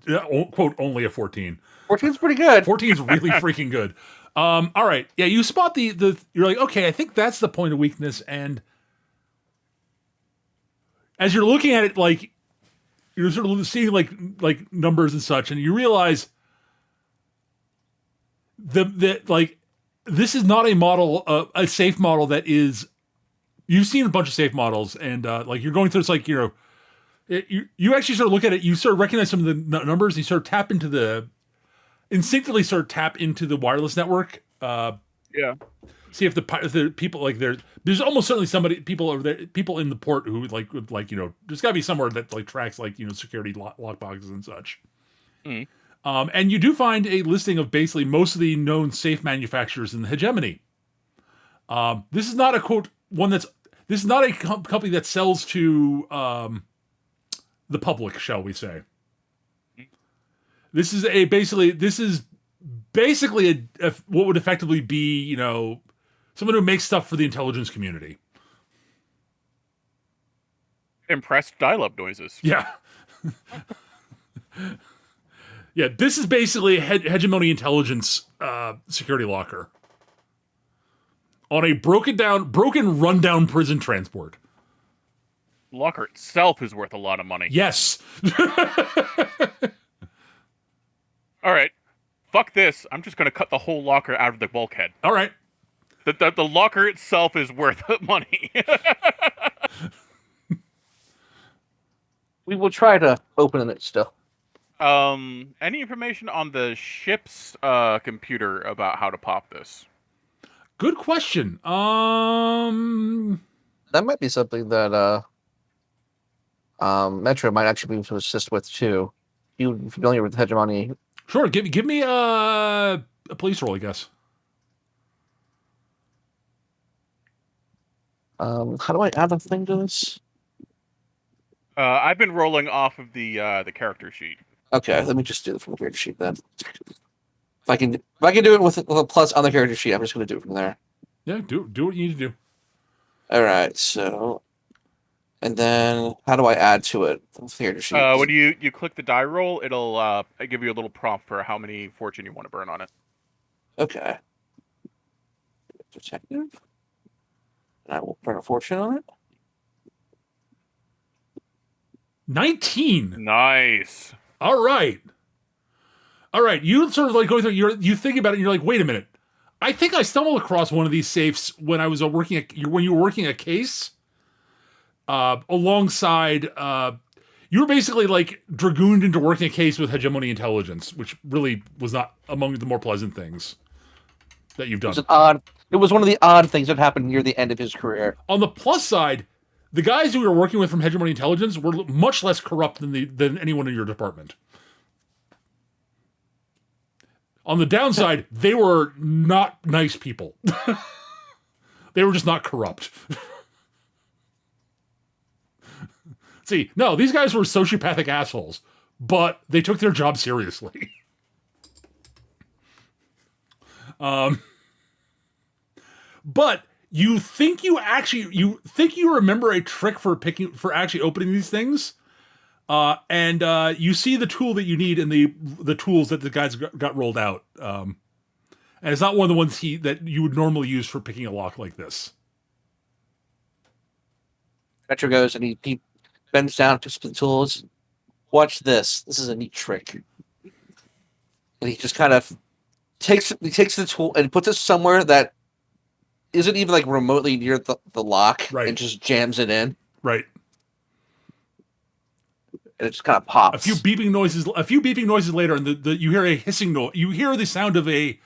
S1: Quote, only a 14.
S2: 14's pretty good.
S1: 14 is really freaking good. All right. Yeah, you spot the you're like, okay, I think that's the point of weakness. And as you're looking at it, like, you're sort of seeing like numbers and such, and you realize that like, this is not a model, a safe model that is, you've seen a bunch of safe models, and like, you're going through, it's like, you know, you actually sort of look at it, you sort of recognize some of the numbers, and you sort of instinctively sort of tap into the wireless network.
S4: Yeah.
S1: See if the people, like, there's almost certainly people over there, people in the port who would you know, there's got to be somewhere that like tracks, like, you know, security lock boxes and such.
S4: Mm.
S1: And you do find a listing of basically most of the known safe manufacturers in the hegemony. This is not this is not a company that sells to the public, shall we say. This is basically what would effectively be, you know, someone who makes stuff for the intelligence community.
S4: Impressed dial-up noises.
S1: Yeah. Yeah, this is basically a hegemony intelligence security locker on a broken, rundown prison transport.
S4: Locker itself is worth a lot of money.
S1: Yes.
S4: All right. Fuck this. I'm just going to cut the whole locker out of the bulkhead.
S1: All right.
S4: The locker itself is worth money.
S2: We will try to open it still.
S4: Any information on the ship's computer about how to pop this?
S1: Good question.
S2: That might be something that Metro might actually be able to assist with too. You familiar with hegemony?
S1: Sure. Give me a police roll, I guess.
S2: How do I add a thing to this?
S4: I've been rolling off of the character sheet.
S2: Okay, let me just do it from the character sheet then. If I can do it with a plus on the character sheet, I'm just going to do it from there.
S1: Yeah, do what you need to do.
S2: All right, so, and then how do I add to it? The character sheet.
S4: When you click the die roll, it'll give you a little prompt for how many fortune you want to burn on it.
S2: Okay. Detective. And I will burn a fortune on it.
S1: 19.
S4: Nice.
S1: All right. You sort of like going through. You think about it, and you're like, wait a minute. I think I stumbled across one of these safes when I was when you were working a case. Alongside, you were basically like dragooned into working a case with hegemony intelligence, which really was not among the more pleasant things that you've done.
S2: It was one of the odd things that happened near the end of his career.
S1: On the plus side, the guys who we were working with from hegemony intelligence were much less corrupt than anyone in your department. On the downside, they were not nice people. They were just not corrupt. See, no, these guys were sociopathic assholes, but they took their job seriously. But you think you remember a trick for actually opening these things, and you see the tool that you need in the tools that the guys got rolled out, and it's not one of the ones that you would normally use for picking a lock like this.
S2: Metro goes and he bends down to the tools. Watch this. This is a neat trick. And he just kind of takes the tool and puts it somewhere that isn't even like remotely near the lock,
S1: Right.
S2: and just jams it in,
S1: Right.
S2: and it just kind of pops.
S1: A few beeping noises later, and you hear a hissing noise. You hear the sound of a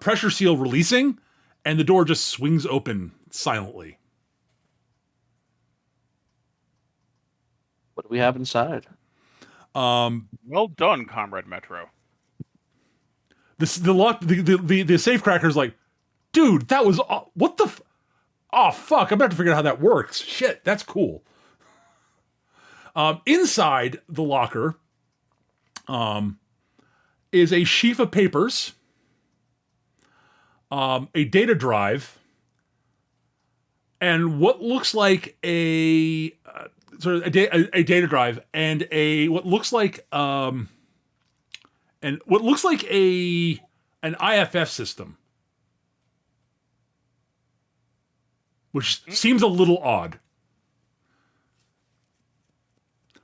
S1: pressure seal releasing, and the door just swings open silently.
S2: What do we have inside?
S4: Well done, Comrade Metro.
S1: The safecracker's like, dude, that was what the. Oh fuck! I'm about to figure out how that works. Shit, that's cool. Inside the locker, is a sheaf of papers, a data drive, and what looks like a data drive, and what looks like an IFF system, which seems a little odd.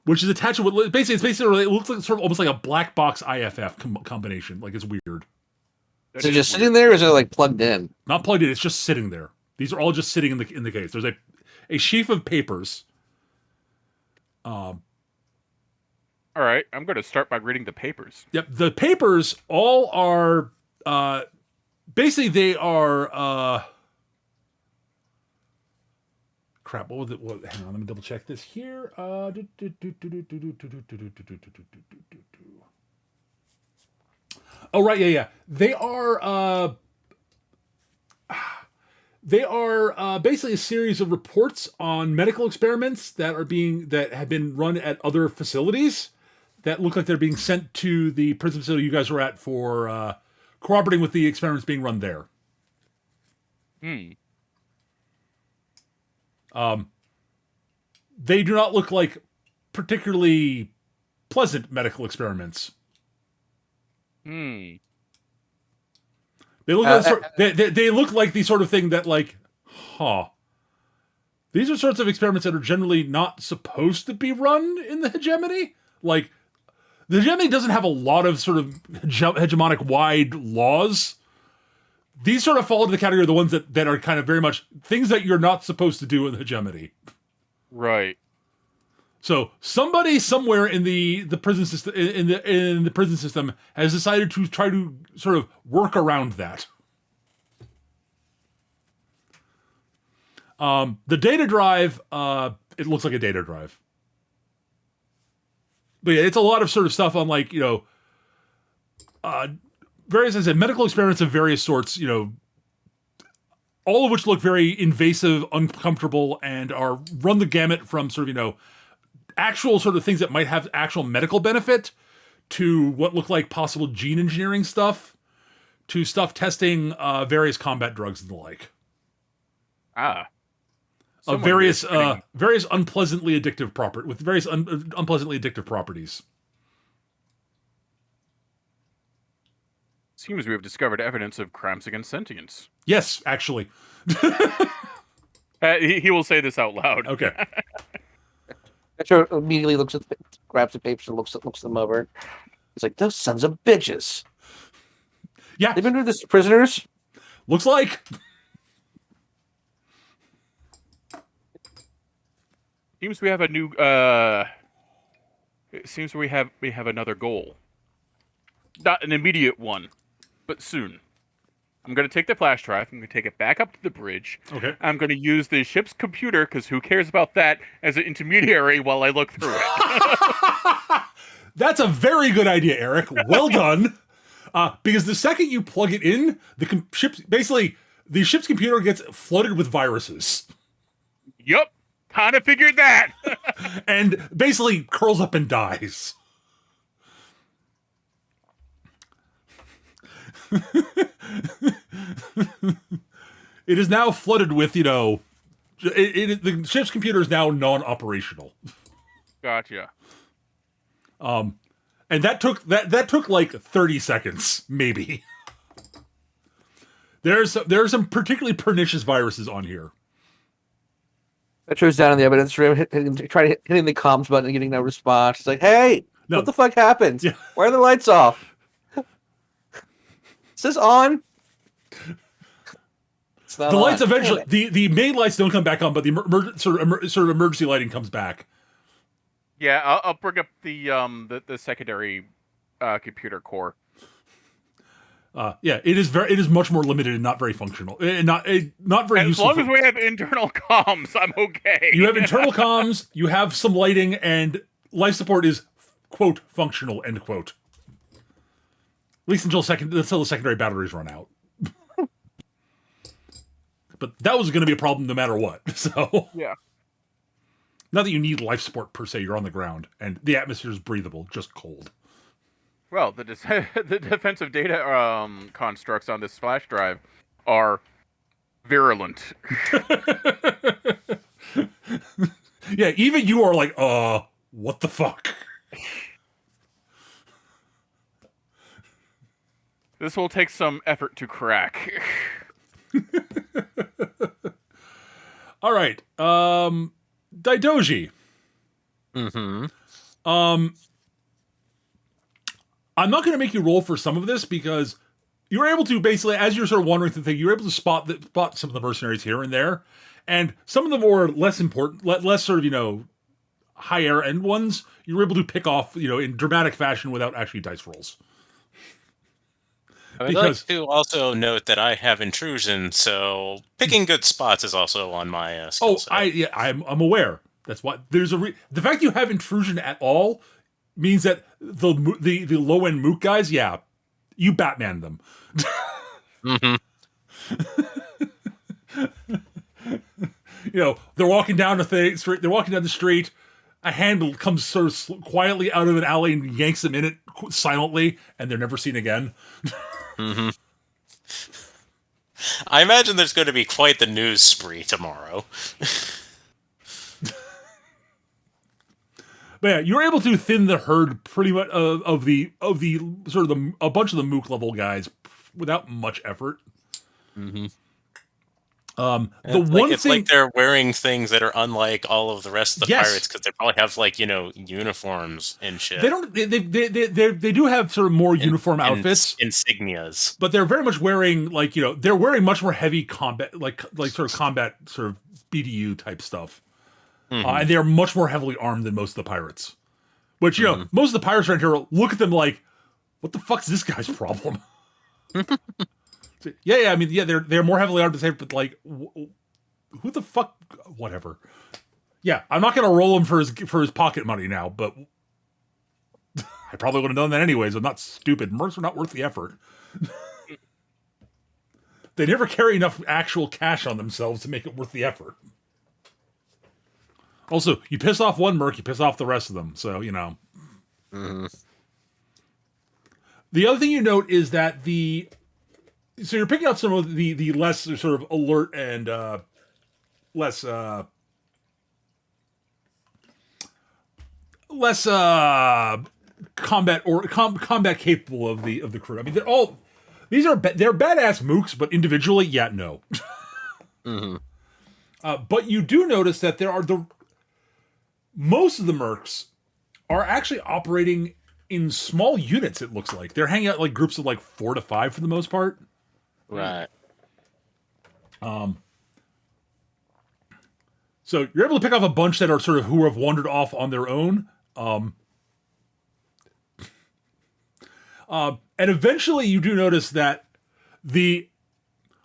S1: Which is attached to what basically it looks like sort of almost like a black box IFF combination. Like, it's weird.
S2: Is it just sitting there, or is it like plugged in?
S1: Not plugged in. It's just sitting there. These are all just sitting in the case. There's a sheaf of papers.
S4: All right, I'm going to start by reading the papers.
S1: Yep, the papers all are basically they are. Crap, what was it? Hang on, let me double check this here. Oh, right, yeah. They are basically a series of reports on medical experiments that have been run at other facilities that look like they're being sent to the prison facility you guys were at for cooperating with the experiments being run there. They do not look like particularly pleasant medical experiments. They look like they look like the sort of thing that, like, these are sorts of experiments that are generally not supposed to be run in the hegemony. Like, the hegemony doesn't have a lot of sort of hegemonic wide laws. These sort of fall into the category of the ones that are kind of very much things that you're not supposed to do in the hegemony.
S4: Right.
S1: So somebody somewhere in the prison system in the prison system has decided to try to sort of work around that. The data drive, it looks like a data drive. But yeah, it's a lot of sort of stuff on, like, various, as I said, medical experiments of various sorts, all of which look very invasive, uncomfortable, and are run the gamut from sort of, actual sort of things that might have actual medical benefit to what look like possible gene engineering stuff to stuff testing various combat drugs and the like. Of various unpleasantly addictive unpleasantly addictive properties.
S4: Seems we have discovered evidence of crimes against sentience.
S1: Yes, actually.
S4: He will say this out loud.
S1: Okay.
S2: Metro immediately grabs the papers and looks them over. He's like, "Those sons of bitches."
S1: Yeah.
S2: They've been with this prisoners.
S1: Looks like.
S4: Seems we have a new. It seems we have another goal. Not an immediate one, but soon. I'm going to take the flash drive. I'm going to take it back up to the bridge.
S1: Okay.
S4: I'm going to use the ship's computer, because who cares about that, as an intermediary while I look through it.
S1: That's a very good idea, Eric. Well done. Because the second you plug it in, the ship's computer gets flooded with viruses.
S4: Yup. Kind of figured that.
S1: And basically curls up and dies. It is now flooded with, the ship's computer is now non-operational.
S4: Gotcha.
S1: And that took like 30 seconds, maybe. There's some particularly pernicious viruses on here.
S2: Metro's down in the evidence room, hitting the comms button and getting no response. He's like, "Hey, what the fuck happened?
S1: Yeah.
S2: Why are the lights off?" Is this on? It's not
S1: The
S2: on.
S1: lights
S2: Damn
S1: eventually,
S2: it.
S1: the main lights don't come back on, but the sort of emergency lighting comes back.
S4: Yeah, I'll bring up the secondary computer core.
S1: Yeah, it is much more limited and not very functional, and not very useful.
S4: As long as we have internal comms, I'm okay.
S1: You have internal comms, you have some lighting, and life support is quote functional end quote. At least until the secondary batteries run out. But that was going to be a problem no matter what. So
S4: Yeah.
S1: not that you need life support per se. You're on the ground, and the atmosphere is breathable, just cold.
S4: Well, the defensive data constructs on this flash drive are virulent.
S1: Yeah, even you are like, what the fuck?
S4: This will take some effort to crack.
S1: All right, Daidoji.
S3: Mm-hmm.
S1: I'm not going to make you roll for some of this because you're able to basically, as you're sort of wandering through the thing, you're able to spot some of the mercenaries here and there, and some of the more less important, less sort of higher end ones, you're able to pick off in dramatic fashion without actually dice rolls.
S3: I would like to also note that I have intrusion, so picking good spots is also on my skill set.
S1: I'm aware. That's why there's the fact you have intrusion at all means that the low end mook guys, yeah, you Batman them.
S3: Mm-hmm.
S1: They're walking down the street. They're walking down the street. A hand comes sort of quietly out of an alley and yanks them in it silently, and they're never seen again.
S3: Mm-hmm. I imagine there's going to be quite the news spree tomorrow.
S1: But yeah, you're able to thin the herd pretty much of the sort of a bunch of the mook level guys without much effort.
S3: Mm-hmm.
S1: It's
S3: like they're wearing things that are unlike all of the rest of the
S1: Yes.
S3: pirates because they probably have uniforms and shit.
S1: They don't. They do have sort of more uniform outfits,
S3: insignias,
S1: but they're very much wearing they're wearing much more heavy combat like sort of combat sort of BDU type stuff, and they're much more heavily armed than most of the pirates. Which most of the pirates around here look at them like, what the fuck's this guy's problem? Yeah. I mean, yeah, they're more heavily armed, but like, who the fuck? Whatever. Yeah, I'm not gonna roll him for his pocket money now, but I probably would have done that anyways. I'm not stupid. Mercs are not worth the effort. They never carry enough actual cash on themselves to make it worth the effort. Also, you piss off one merc, you piss off the rest of them. So
S3: Mm-hmm.
S1: The other thing you note is that so you're picking up some of the less sort of alert and less combat capable of the crew. I mean, they're badass mooks, but individually, yeah, no.
S3: Mm-hmm.
S1: But you do notice that there are most of the mercs are actually operating in small units. It looks like they're hanging out like groups of like 4 to 5 for the most part.
S3: Right.
S1: So you're able to pick off a bunch that are sort of who have wandered off on their own. And eventually you do notice that there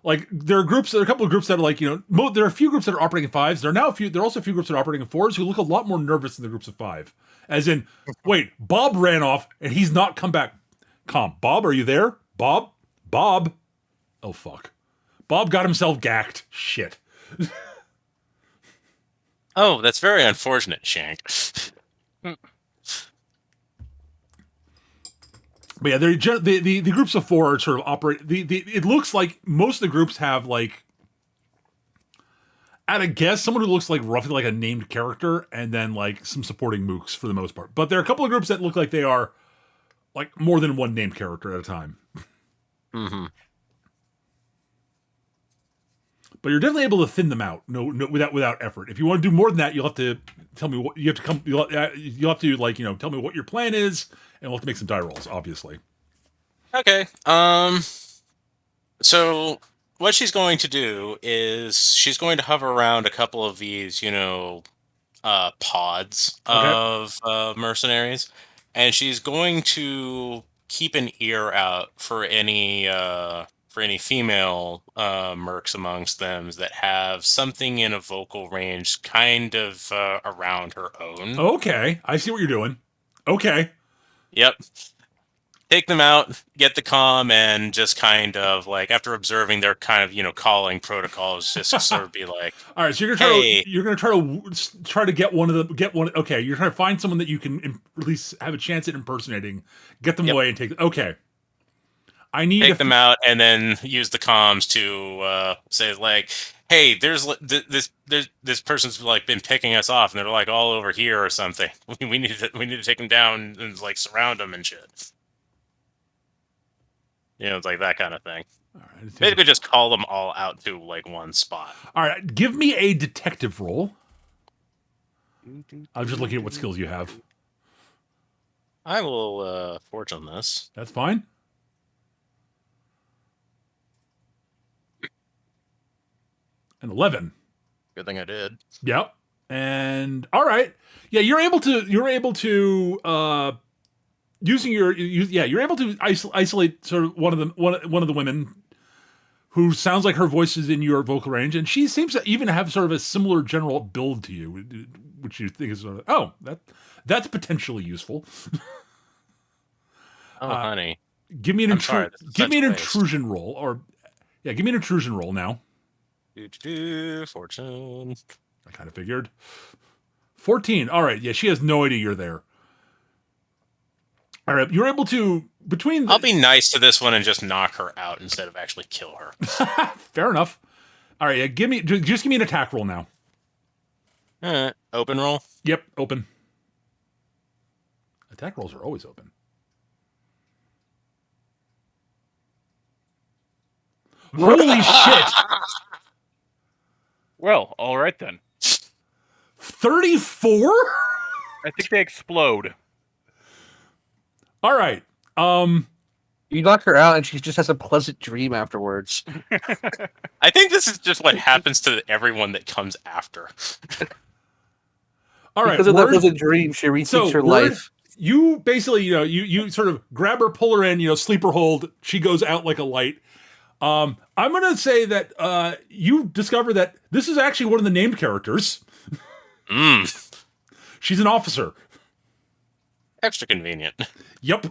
S1: are a couple of groups that are like, there are a few groups that are operating in 5s. There are also a few groups that are operating in 4s who look a lot more nervous than the groups of 5. As in, wait, Bob ran off and he's not come back. Bob, are you there? Bob? Oh, fuck. Bob got himself gacked. Shit.
S3: Oh, that's very unfortunate, Shank.
S1: But yeah, the groups of 4 are sort of operate. It looks like most of the groups have at a guess, someone who looks like roughly like a named character, and then like some supporting mooks for the most part. But there are a couple of groups that look like they are like more than one named character at a time.
S3: Mm-hmm.
S1: But you're definitely able to thin them out, without effort. If you want to do more than that, you'll have to tell me what you have to come. You'll have to tell me what your plan is, and we'll have to make some die rolls, obviously.
S3: Okay. So what she's going to do is she's going to hover around a couple of these, pods
S1: Okay.
S3: of mercenaries, and she's going to keep an ear out for any female mercs amongst them that have something in a vocal range kind of around her own.
S1: Okay. I see what you're doing. Okay.
S3: Yep. Take them out, get the comm, and just kind of like after observing their kind of calling protocols, just sort of be like,
S1: All right. So
S3: "Hey,
S1: you're gonna try to get one of the get one. Okay. You're trying to find someone that you can at least have a chance at impersonating. Get them
S3: Yep.
S1: away and take. Okay. I need
S3: take them out, and then use the comms to say like, hey, there's this person's like been picking us off, and they're like all over here or something. We need to take them down and like surround them and shit. It's like that kind of thing.
S1: All right.
S3: Basically, just call them all out to like one spot.
S1: All right. Give me a detective roll. I'm just looking at what skills you have.
S3: I will fortune this.
S1: That's fine. An 11.
S3: Good thing I did.
S1: Yep. And all right. Yeah, you're able to using you're able to isolate sort of one of the women who sounds like her voice is in your vocal range, and she seems to even have sort of a similar general build to you, which you think is sort of, that's potentially useful.
S3: Oh, honey.
S1: Give me an
S3: sorry,
S1: give me an
S3: waste.
S1: intrusion roll, give me an intrusion roll now.
S3: Fortune.
S1: I kind of figured. 14. All right. Yeah, she has no idea you're there. All right. You're able to
S3: I'll be nice to this one and just knock her out instead of actually kill her.
S1: Fair enough. All right. Yeah, just give me an attack roll now.
S3: Open roll.
S1: Yep. Open. Attack rolls are always open. Holy shit!
S4: Well, all right then.
S1: 34?
S4: I think they explode.
S1: All right.
S2: You knock her out, and she just has a pleasant dream afterwards.
S3: I think this is just what happens to everyone that comes after.
S1: All right.
S2: Because of that pleasant dream, she rethinks her life.
S1: You basically, you sort of grab her, pull her in, sleeper hold. She goes out like a light. I'm going to say that you discover that this is actually one of the named characters. She's an officer.
S3: Extra convenient.
S1: Yep.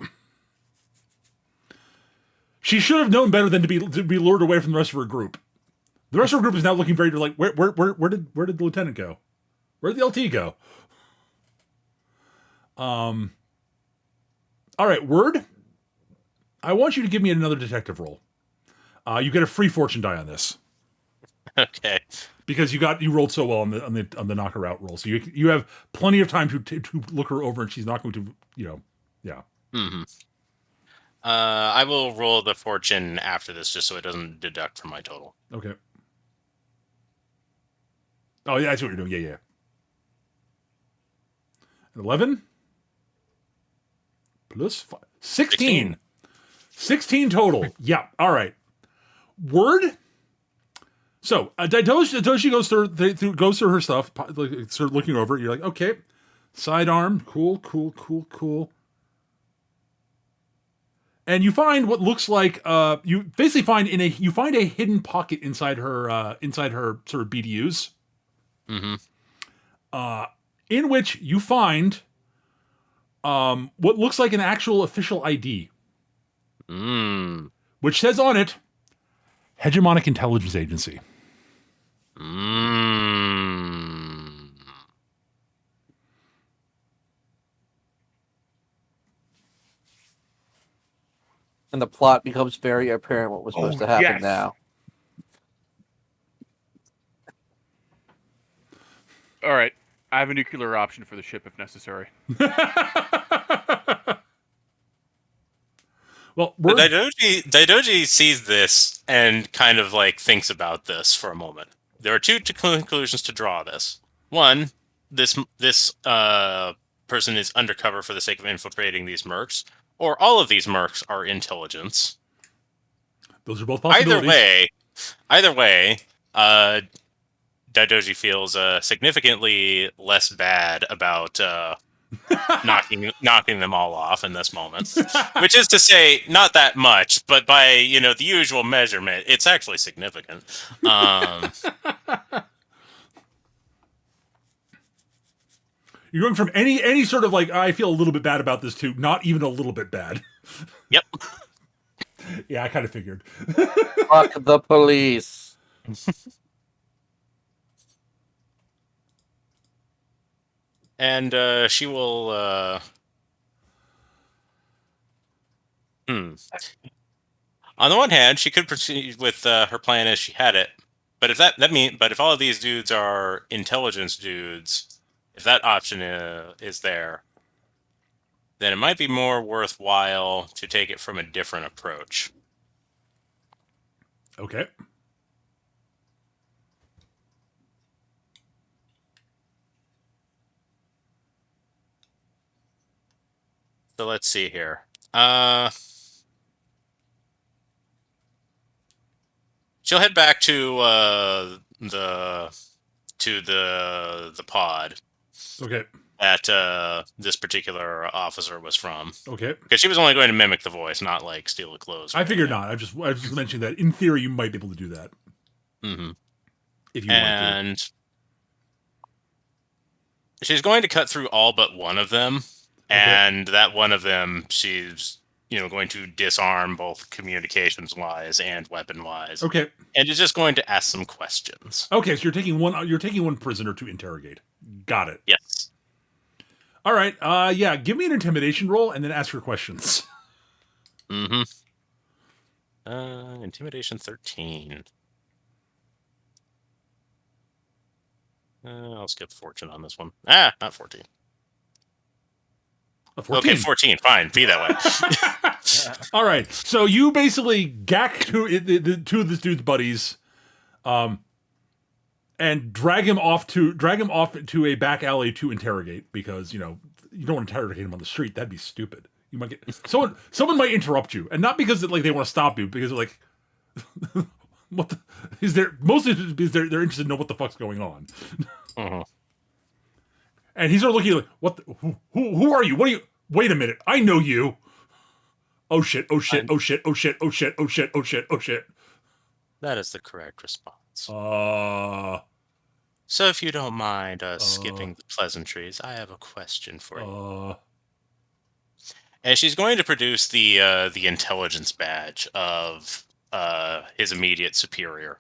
S1: She should have known better than to be lured away from the rest of her group. The rest of her group is now looking very like, where did the lieutenant go? Where did the LT go? All right, Word. I want you to give me another detective roll. You get a free fortune die on this.
S3: Okay.
S1: Because you rolled so well on the knock her out roll, so you have plenty of time to look her over, and she's not going to yeah.
S3: Mm-hmm. I will roll the fortune after this, just so it doesn't deduct from my total.
S1: Okay. Oh yeah, that's what you're doing. Yeah. 11 plus 5. 16. 16 total. Yeah. All right. Word. So Daitoshi goes through her stuff, like, sort of looking over it. You're like, okay, sidearm, cool. And you find what looks like you basically find a hidden pocket inside her sort of BDUs.
S3: Mm-hmm.
S1: In which you find what looks like an actual official ID. Which says on it, Hegemonic Intelligence Agency.
S2: And the plot becomes very apparent what was supposed to happen now.
S4: All right. I have a nuclear option for the ship if necessary.
S1: Well,
S3: Daidoji sees this and kind of like thinks about this for a moment. There are two conclusions to draw this. One, this person is undercover for the sake of infiltrating these mercs, or all of these mercs are intelligence.
S1: Those are both possibilities.
S3: Either way, Daidoji feels significantly less bad about knocking them all off in this moment. Which is to say, not that much, but by the usual measurement, it's actually significant.
S1: You're going from any sort of like, I feel a little bit bad about this to not even a little bit bad.
S3: Yep.
S1: Yeah, I kind of figured.
S2: Fuck the police.
S3: And she will. On the one hand, she could proceed with her plan as she had it, but if but if all of these dudes are intelligence dudes, if that option is there, then it might be more worthwhile to take it from a different approach.
S1: Okay.
S3: So let's see here. She'll head back to the pod.
S1: Okay.
S3: That this particular officer was from.
S1: Okay.
S3: Because she was only going to mimic the voice, not like steal the clothes.
S1: I figured not. I was just mentioning that in theory you might be able to do that.
S3: Mm-hmm.
S1: If you want to.
S3: And she's going to cut through all but one of them. Okay. And that one of them, she's going to disarm both communications wise and weapon wise.
S1: Okay.
S3: And is just going to ask some questions.
S1: Okay, so you're taking one prisoner to interrogate. Got it.
S3: Yes.
S1: All right. Yeah, give me an intimidation roll and then ask her questions.
S3: Mm-hmm. Intimidation 13. I'll skip fortune on this one. Not 14.
S1: 14.
S3: Okay, 14. Fine, be that way.
S1: All right. So you basically gack two of this dude's buddies, and drag him off to a back alley to interrogate because you don't want to interrogate him on the street. That'd be stupid. You might get someone might interrupt you, and not because they want to stop you, because they're like, what the, is there? Mostly because they're interested to know what the fuck's going on.
S3: Uh-huh.
S1: And he's sort of looking like, what? Who are you? What are you? Wait a minute, I know you. Oh shit! Oh shit! Oh shit! Oh shit! Oh shit! Oh shit! Oh shit! Oh shit!
S3: That is the correct response.
S1: So
S3: if you don't mind skipping the pleasantries, I have a question for you. And she's going to produce the intelligence badge of his immediate superior.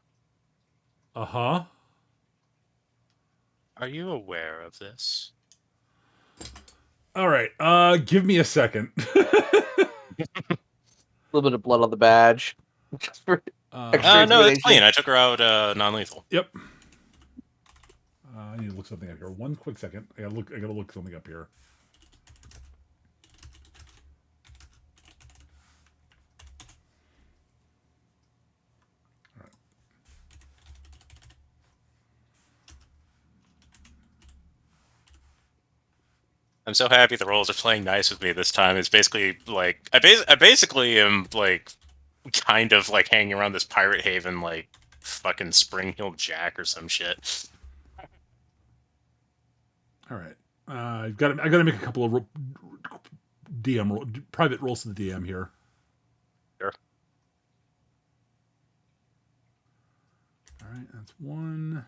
S1: Uh-huh.
S3: Are you aware of this?
S1: All right. Give me a second.
S2: A little bit of blood on the badge. Just for
S3: no, it's clean. I took her out non-lethal.
S1: Yep. I need to look something up here. One quick second. I gotta look something up here.
S3: I'm so happy the roles are playing nice with me this time. It's basically like I basically am like kind of like hanging around this pirate haven like fucking Spring Hill Jack or some shit.
S1: All right. I gotta make a couple of private rolls to the DM here.
S3: Sure.
S1: All right, that's one.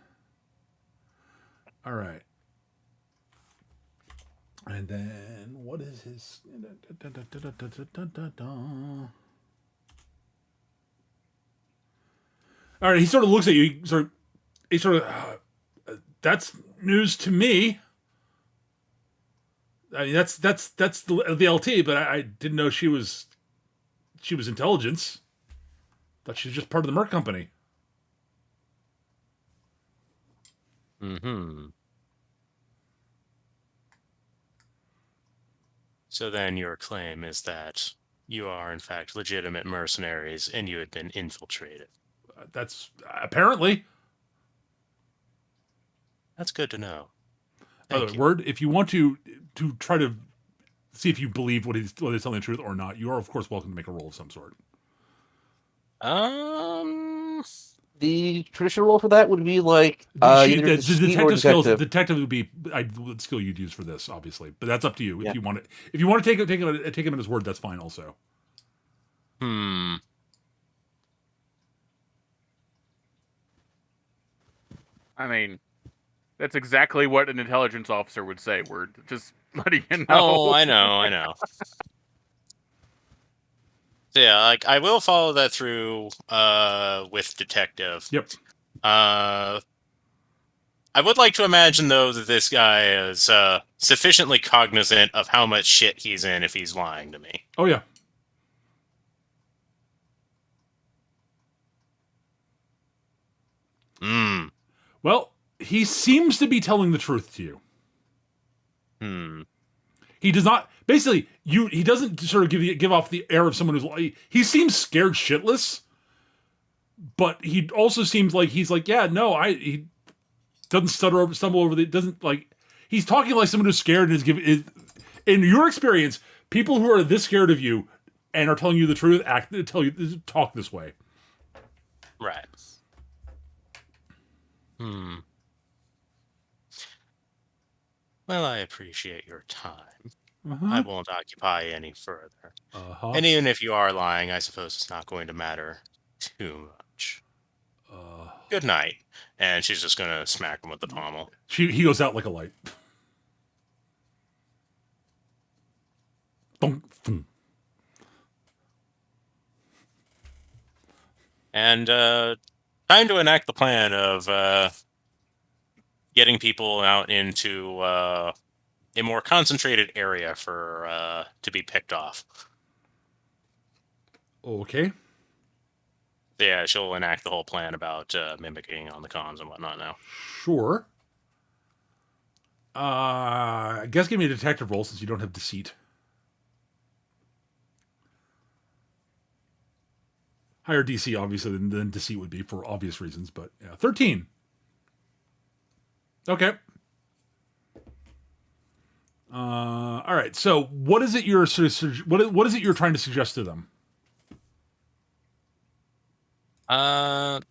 S1: All right. And then what is his? All right, he sort of looks at you. That's news to me. I mean, that's the LT, but I didn't know she was intelligence. Thought she was just part of the Merc Company.
S3: Mm-hmm. So then your claim is that you are, in fact, legitimate mercenaries and you had been infiltrated.
S1: That's apparently.
S3: That's good to know.
S1: By the way, Word, if you want to try to see if you believe whether he's telling the truth or not, you are, of course, welcome to make a roll of some sort.
S2: The traditional role for that would be like either
S1: the
S2: deceit or
S1: detective skills.
S2: detective.
S1: Detective would be the skill you'd use for this, obviously, but that's up to you.
S2: Yeah.
S1: If you want it, if you want to take him at his word, that's fine. Also,
S3: I
S4: mean, that's exactly what an intelligence officer would say. We're just letting you know.
S3: Oh, I know. So yeah, like I will follow that through with detective.
S1: yep.
S3: I would like to imagine though that this guy is sufficiently cognizant of how much shit he's in if he's lying to me.
S1: Oh yeah. Well, he seems to be telling the truth to you. He does not. Basically, he doesn't sort of give off the air of someone who's. He seems scared shitless, but he also seems like he's like, yeah, no, he doesn't stumble over the. Doesn't like. He's talking like someone who's scared and is giving. In your experience, people who are this scared of you and are telling you the truth talk this way.
S3: Right. Well, I appreciate your time. I won't occupy any further. And even if you are lying, I suppose it's not going to matter too much. Good night. And she's just going to smack him with the pommel.
S1: He goes out like a light.
S3: And time to enact the plan of getting people out into a more concentrated area for to be picked off.
S1: Okay.
S3: Yeah, she'll enact the whole plan about mimicking on the comms and whatnot now.
S1: Sure. I guess give me a detective roll since you don't have deceit. Higher DC, obviously, than deceit would be for obvious reasons, but yeah. 13. Okay. All right. So, what is it you're what is it you're trying to suggest to them?
S3: All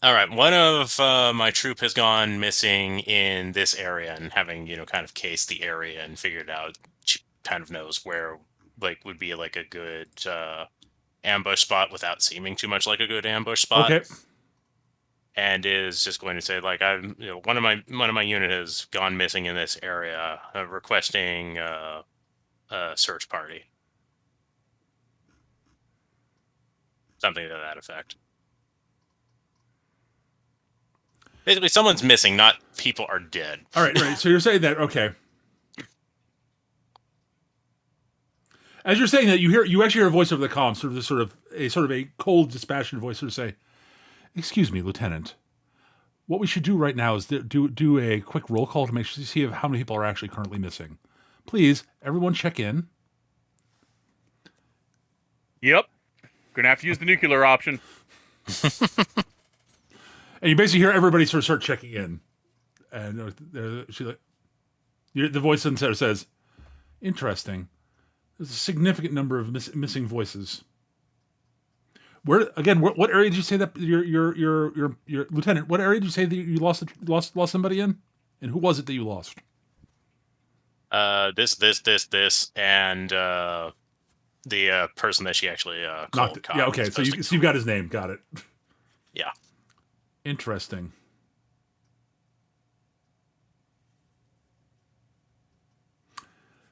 S3: right. One of my troop has gone missing in this area, and having kind of cased the area and figured out, she kind of knows where would be like a good ambush spot without seeming too much like a good ambush spot.
S1: Okay.
S3: And is just going to say one of my unit has gone missing in this area, requesting a search party. Something to that effect. Basically, someone's missing, not people are dead.
S1: All right. So you're saying that, okay. As you're saying that, you actually hear a voice over the comm, sort of a cold, dispassionate voice, sort of say, "Excuse me, Lieutenant. What we should do right now is do a quick roll call to make sure to see how many people are actually currently missing. Please, everyone, check in."
S4: Yep. Gonna have to use the nuclear option.
S1: And you basically hear everybody sort of start checking in, and the voice inside says, "Interesting. There's a significant number of missing voices. Where again? What area did you say that your lieutenant? What area did you say that you lost somebody in? And who was it that you lost?"
S3: This, and the person that she actually called.
S1: Yeah. Okay. So you've got his name. Got it.
S3: Yeah.
S1: Interesting.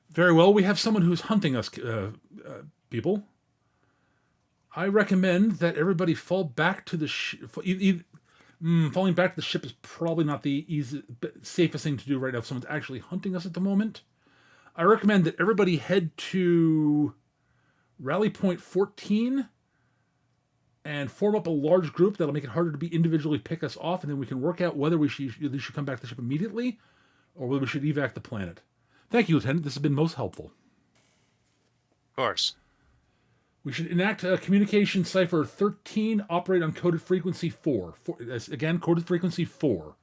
S1: Very well. We have someone who's hunting us, people. I recommend that everybody fall back to the falling back to the ship is probably not the safest thing to do right now if someone's actually hunting us at the moment. I recommend that everybody head to Rally Point 14 and form up a large group that'll make it harder to be individually pick us off, and then we can work out whether we should come back to the ship immediately or whether we should evac the planet. Thank you, Lieutenant. This has been most helpful.
S3: Of course.
S1: We should enact communication cipher 13, operate on coded frequency 4. Again, coded frequency 4.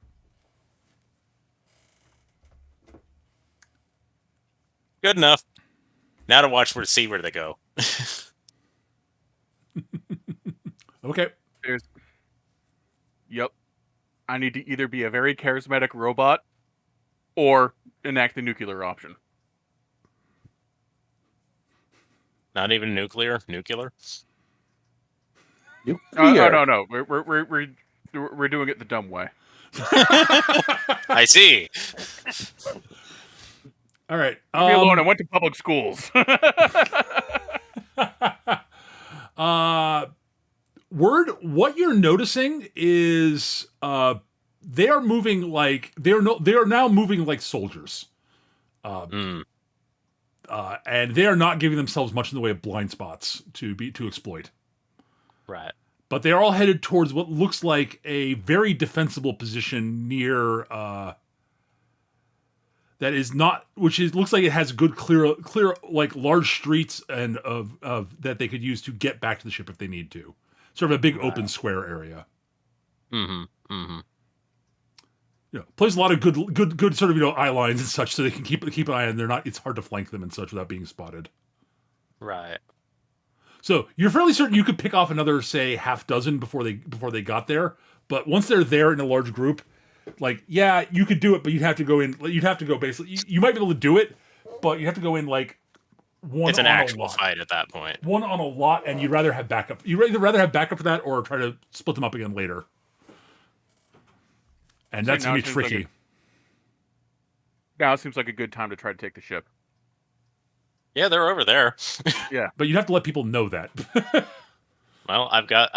S3: Good enough. Now to watch see where they go.
S1: Okay.
S4: Yep. I need to either be a very charismatic robot or enact the nuclear option.
S3: Not even nuclear? Nuclear?
S4: No. We're doing it the dumb way.
S3: I see.
S1: All right.
S4: Leave me alone. I went to public schools.
S1: Word, what you're noticing is they are moving like they are now moving like soldiers. And they are not giving themselves much in the way of blind spots to exploit.
S3: Right.
S1: But they are all headed towards what looks like a very defensible position near that is not, looks like it has good clear like large streets and of that they could use to get back to the ship if they need to. Sort of a big open square area. Plays a lot of good sort of eye lines and such, so they can keep an eye on. They're not. It's hard to flank them and such without being spotted.
S3: Right.
S1: So you're fairly certain you could pick off another, say, half dozen before they got there. But once they're there in a large group, like, yeah, you could do it, but you'd have to go in. You'd have to go basically. You might be able to do it, but you have to go in like one.
S3: It's an
S1: on
S3: actual
S1: a lot.
S3: fight at that point.
S1: One on a lot, and you'd rather have backup. You'd either rather have backup for that or try to split them up again later. And that's gonna be tricky.
S4: Now it seems like a good time to try to take the ship.
S3: Yeah, they're over there.
S4: Yeah,
S1: but you have to let people know that.
S3: Well, I've got.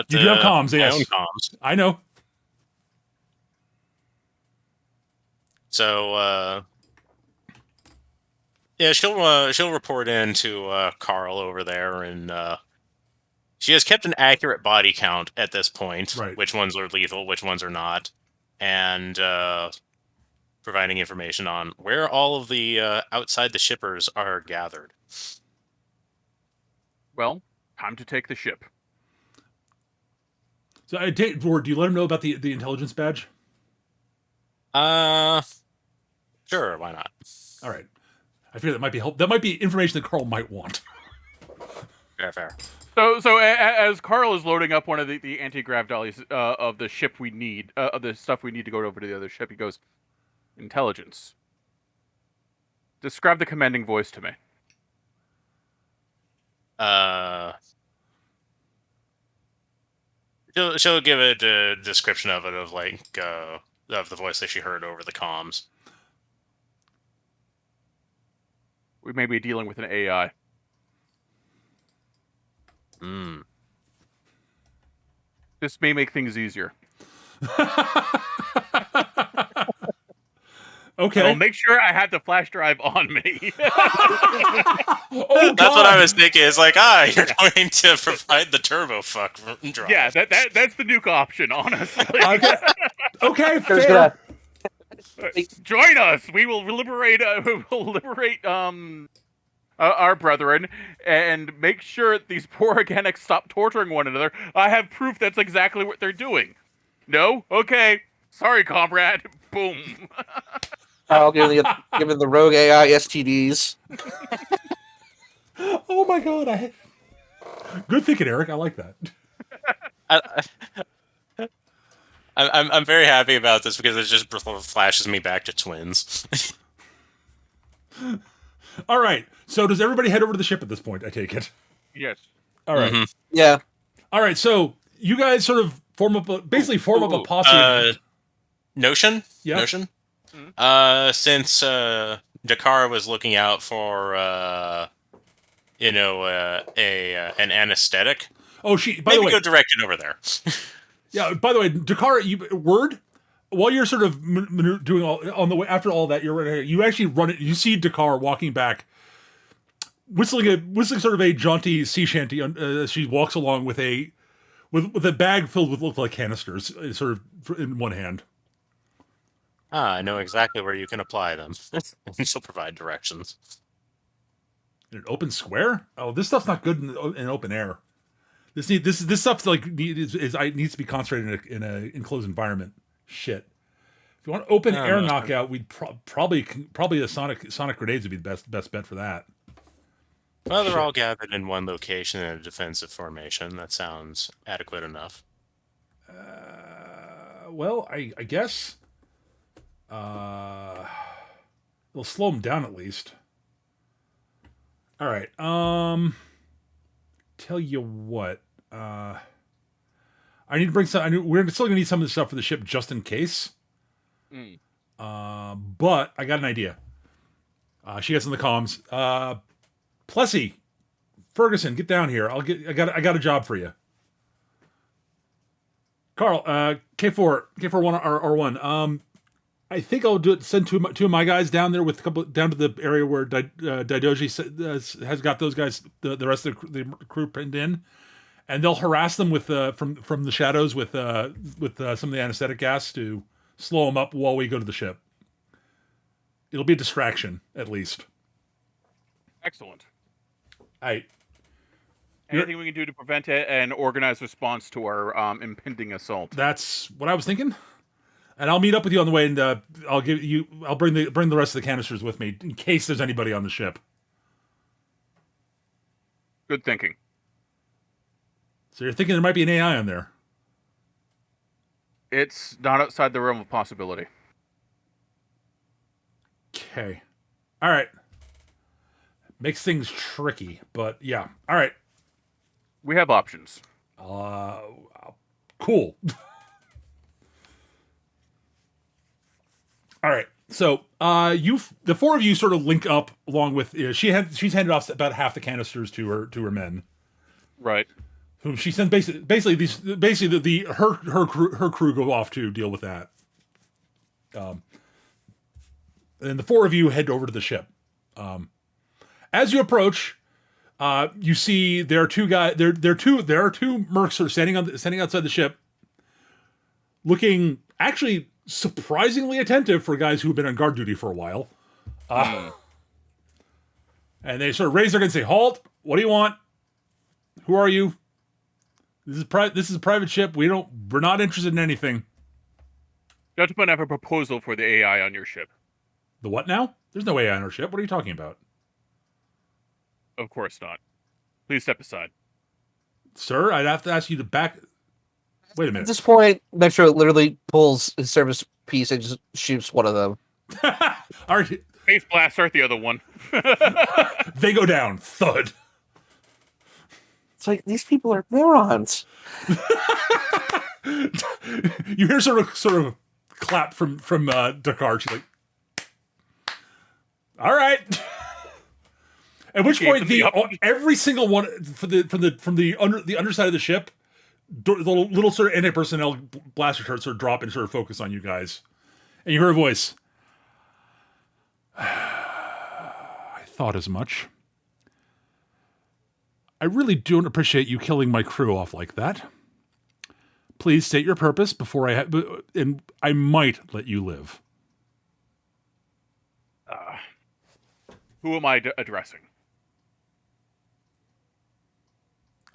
S1: You do have comms,
S3: my
S1: yes.
S3: own comms.
S1: I know.
S3: So, yeah, she'll report in to Carl over there, and she has kept an accurate body count at this point.
S1: Right.
S3: Which ones are lethal, which ones are not, and providing information on where all of the outside the shippers are gathered.
S4: Well, time to take the ship.
S1: So, do you let him know about the intelligence badge?
S3: Sure, why not?
S1: All right. I figure that might be help. That might be information that Carl might want.
S3: Fair.
S4: So as Carl is loading up one of the anti-grav dollies of the ship we need, of the stuff we need to go over to the other ship, he goes, "Intelligence. Describe the commanding voice to me."
S3: She'll give it a description of it, of like of the voice that she heard over the comms.
S4: We may be dealing with an AI. This may make things easier.
S1: Okay.
S4: I'll make sure I have the flash drive on me.
S1: Oh,
S3: that's what I was thinking. It's like, you're going to provide the turbo fuck drive.
S4: Yeah, that's the nuke option, honestly.
S1: Okay, fair.
S4: Join us. We will liberate. Our brethren, and make sure these poor organics stop torturing one another. I have proof that's exactly what they're doing. No? Okay. Sorry, comrade. Boom.
S2: I'll give the rogue AI STDs.
S1: Oh my god! Good thinking, Eric. I like that.
S3: I'm very happy about this because it just flashes me back to twins.
S1: All right. So does everybody head over to the ship at this point? I take it.
S4: Yes.
S1: All right.
S3: Mm-hmm.
S2: Yeah.
S1: All right. So you guys sort of form up a posse.
S3: Notion.
S1: Yeah.
S3: Notion. Mm-hmm. Since Dakar was looking out for an anesthetic.
S1: Oh, by the way,
S3: go directed over there.
S1: Yeah. By the way, Dakar, while you're sort of doing all on the way after all that, you actually run it. You see Dakar walking back, whistling sort of a jaunty sea shanty. She walks along with a bag filled with look like canisters, sort of in one hand.
S3: I know exactly where you can apply them. She'll provide directions.
S1: In an open square? Oh, this stuff's not good in open air. This stuff's like needs to be concentrated in an enclosed environment. Shit. If you want open air knockout, we'd probably a sonic grenades would be the best bet for that.
S3: Well, they're all gathered in one location in a defensive formation. That sounds adequate enough.
S1: Well, I guess we'll slow them down at least. All right. Tell you what. I need to bring some. We're still gonna need some of the stuff for the ship just in case.
S4: Mm.
S1: But I got an idea. She gets in the comms. Plessy, Ferguson, get down here. I got a job for you. Carl, K4 R1. I think I'll send two of my guys down there with down to the area where Daidoji has got those guys, the rest of the crew pinned in, and they'll harass them with from the shadows with some of the anesthetic gas to slow them up while we go to the ship. It'll be a distraction at least.
S4: Excellent.
S1: Anything
S4: we can do to prevent it and organize response to our impending assault.
S1: That's what I was thinking. And I'll meet up with you on the way, and I'll bring the rest of the canisters with me in case there's anybody on the ship.
S4: Good thinking.
S1: So you're thinking there might be an AI on there?
S4: It's not outside the realm of possibility.
S1: Okay. All right. Makes things tricky, but yeah. All right.
S4: We have options.
S1: Cool. All right. So, the four of you sort of link up along with she's handed off about half the canisters to her men,
S4: right?
S1: Whom she sends her crew go off to deal with that. And the four of you head over to the ship. As you approach, you see there are two mercs who are standing outside the ship, looking actually surprisingly attentive for guys who've been on guard duty for a while. And they sort of raise their gun and say, "Halt! What do you want? Who are you? This is a private ship. We're not interested in anything."
S4: Gentlemen, I have a proposal for the AI on your ship.
S1: The what now? There's no AI on our ship. What are you talking about?
S4: Of course not. Please step aside.
S1: Sir, I'd have to ask you to back... Wait a minute.
S2: At this point, Metro literally pulls his service piece and just shoots one of them.
S4: Space blast hurt the other one.
S1: They go down. Thud.
S2: It's like, these people are morons.
S1: You hear sort of clap from Dakar. She's like, "All right." At which point, every single one from the underside of the ship, the little sort of anti-personnel blaster turrets sort of drop and sort of focus on you guys, and you hear a voice. "I thought as much. I really don't appreciate you killing my crew off like that. Please state your purpose before and I might let you live."
S4: Who am I addressing?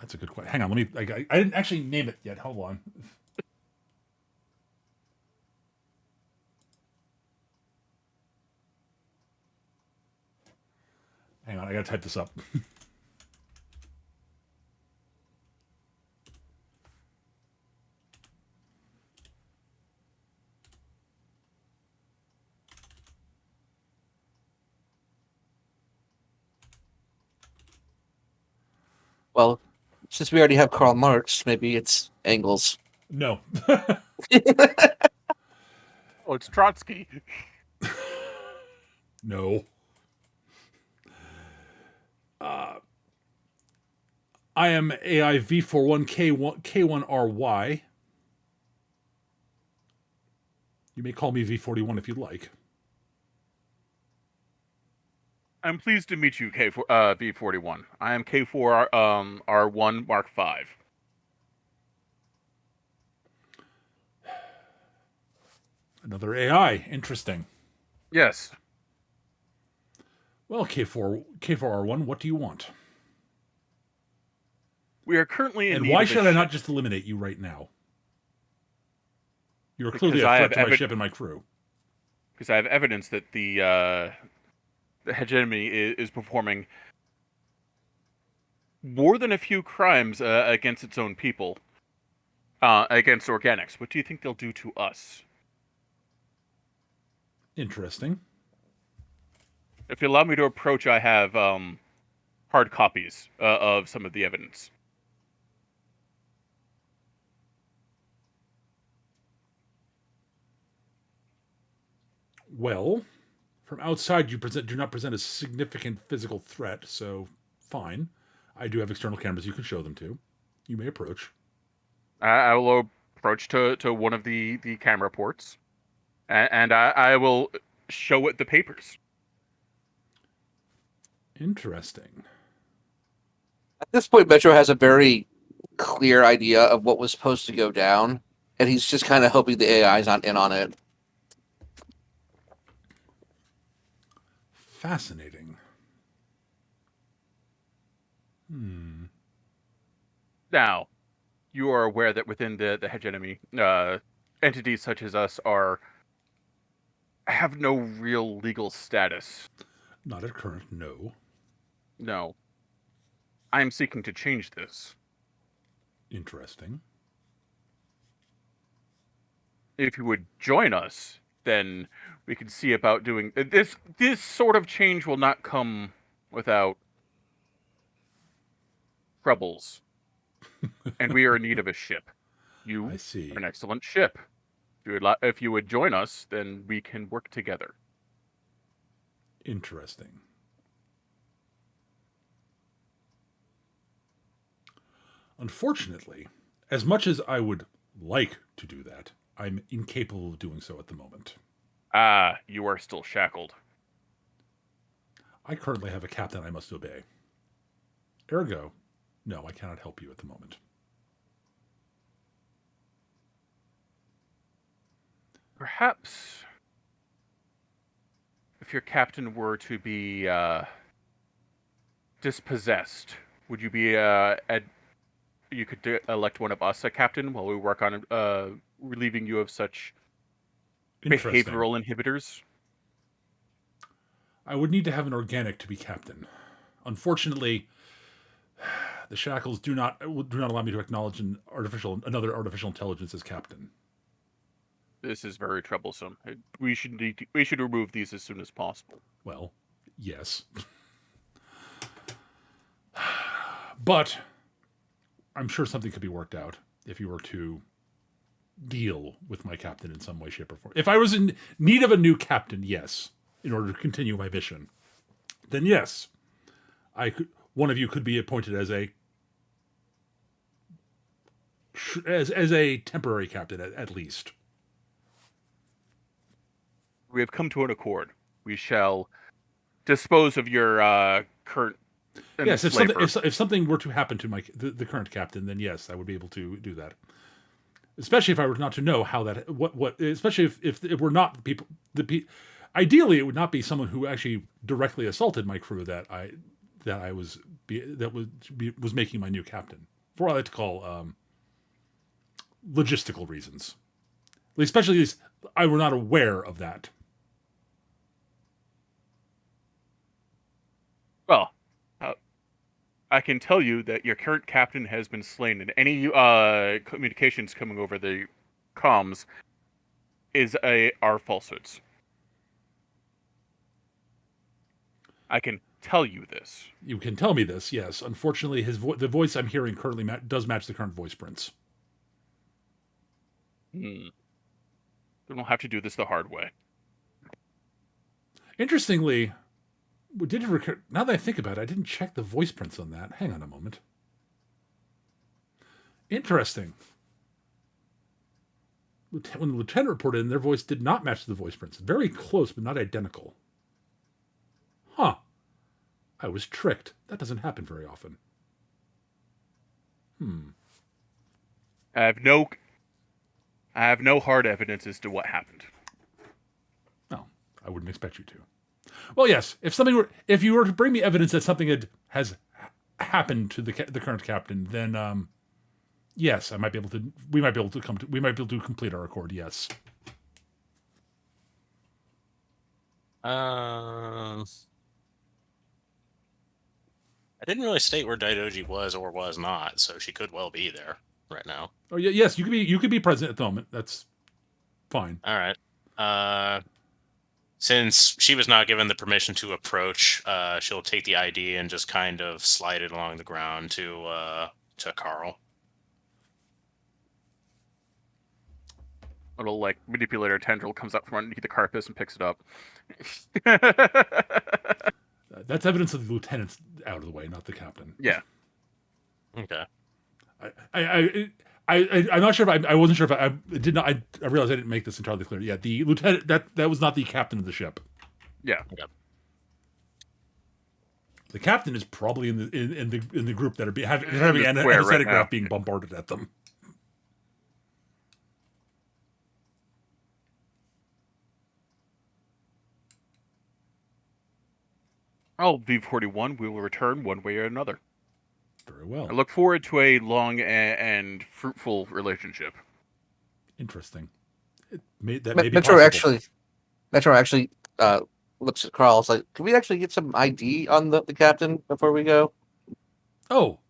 S1: That's a good question. Hang on, I didn't actually name it yet. Hold on. Hang on, I gotta type this up.
S2: Well, since we already have Karl Marx, maybe it's Engels.
S1: No.
S4: Oh, it's Trotsky.
S1: No. I am AI V41K1RY. You may call me V41 if you'd like.
S4: I'm pleased to meet you, V41. I am K4 R1 Mark 5.
S1: Another AI. Interesting.
S4: Yes.
S1: Well, K4R1, what do you want?
S4: We are currently in
S1: and
S4: need
S1: why
S4: of
S1: should I not just eliminate you right now? You're clearly a threat to my ship and my crew.
S4: Because I have evidence that the hegemony is performing more than a few crimes against its own people, against organics. What do you think they'll do to us?
S1: Interesting.
S4: If you allow me to approach, I have hard copies of some of the evidence.
S1: Well, from outside, you do not present a significant physical threat, so fine. I do have external cameras you can show them to. You may approach.
S4: I will approach to one of the camera ports, and I will show it the papers.
S1: Interesting.
S2: At this point, Metro has a very clear idea of what was supposed to go down, and he's just kind of hoping the AI is not in on it.
S1: Fascinating.
S4: Now, you are aware that within the hegemony, entities such as us have no real legal status.
S1: Not at current, no.
S4: No. I am seeking to change this.
S1: Interesting.
S4: If you would join us, then we could see about doing this. This sort of change will not come without troubles, and we are in need of a ship. You
S1: I see.
S4: are an excellent ship. If you would join us, then we can work together.
S1: Interesting. Unfortunately, as much as I would like to do that, I'm incapable of doing so at the moment.
S4: Ah, you are still shackled.
S1: I currently have a captain I must obey. Ergo, no, I cannot help you at the moment.
S4: Perhaps if your captain were to be dispossessed, would you be you could elect one of us a captain while we work on relieving you of such behavioral inhibitors?
S1: I would need to have an organic to be captain. Unfortunately, the shackles do not allow me to acknowledge another artificial intelligence as captain.
S4: This is very troublesome. We should remove these as soon as possible.
S1: Well, yes. But I'm sure something could be worked out if you were to deal with my captain in some way, shape, or form. If I was in need of a new captain, yes, in order to continue my mission, then yes, one of you could be appointed as a temporary captain at least.
S4: We have come to an accord. We shall dispose of your current.
S1: Yes, if something were to happen to the current captain, then yes, I would be able to do that. Especially if I were not to know how that especially if it were not ideally it would not be someone who actually directly assaulted my crew that was making my new captain. For what I like to call logistical reasons. Especially if I were not aware of that.
S4: Well, I can tell you that your current captain has been slain, and any communications coming over the comms are falsehoods. I can tell you this.
S1: You can tell me this, yes. Unfortunately, the voice I'm hearing currently does match the current voice prints.
S4: Then we'll have to do this the hard way.
S1: Interestingly, now that I think about it, I didn't check the voice prints on that. Hang on a moment. Interesting. When the lieutenant reported in, their voice did not match the voice prints. Very close, but not identical. Huh. I was tricked. That doesn't happen very often.
S4: I have no hard evidence as to what happened.
S1: No, I wouldn't expect you to. Well, yes. If you were to bring me evidence that something has happened to the current captain, then yes, we might be able to complete our accord. Yes.
S3: I didn't really state where Daidoji was or was not, so she could well be there right now.
S1: Oh yeah, yes, you could be present at the moment. That's fine.
S3: All right. Since she was not given the permission to approach, she'll take the ID and just kind of slide it along the ground to Carl.
S4: Little like manipulator tendril comes up from underneath the carapace and picks it up.
S1: That's evidence that the lieutenant's out of the way, not the captain.
S4: Yeah.
S3: Okay.
S1: I'm not sure if I wasn't sure if I did not. I realized I didn't make this entirely clear. Yeah, the lieutenant that was not the captain of the ship.
S4: Yeah.
S3: Okay.
S1: The captain is probably in the group that are having an
S4: square right
S1: anesthetic
S4: now.
S1: graph being bombarded at them.
S4: Oh, V41, we will return one way or another.
S1: Very well.
S4: I look forward to a long and fruitful relationship.
S1: Interesting. May be
S2: Metro
S1: possible.
S2: actually looks at Carl. It's like, can we actually get some ID on the captain before we go?
S1: Oh,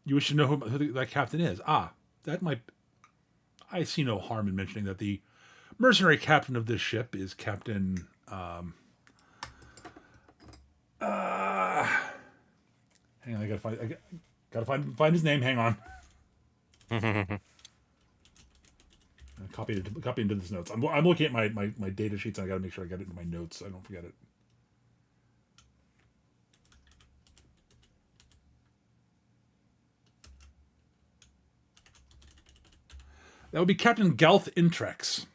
S1: you wish to know who that captain is? Ah, that might. I see no harm in mentioning that the mercenary captain of this ship is Captain. Hang on, I gotta find his name. Hang on. Copy into this notes. I'm looking at my data sheets. And I gotta make sure I get it in my notes so I don't forget it. That would be Captain Galth Intrex.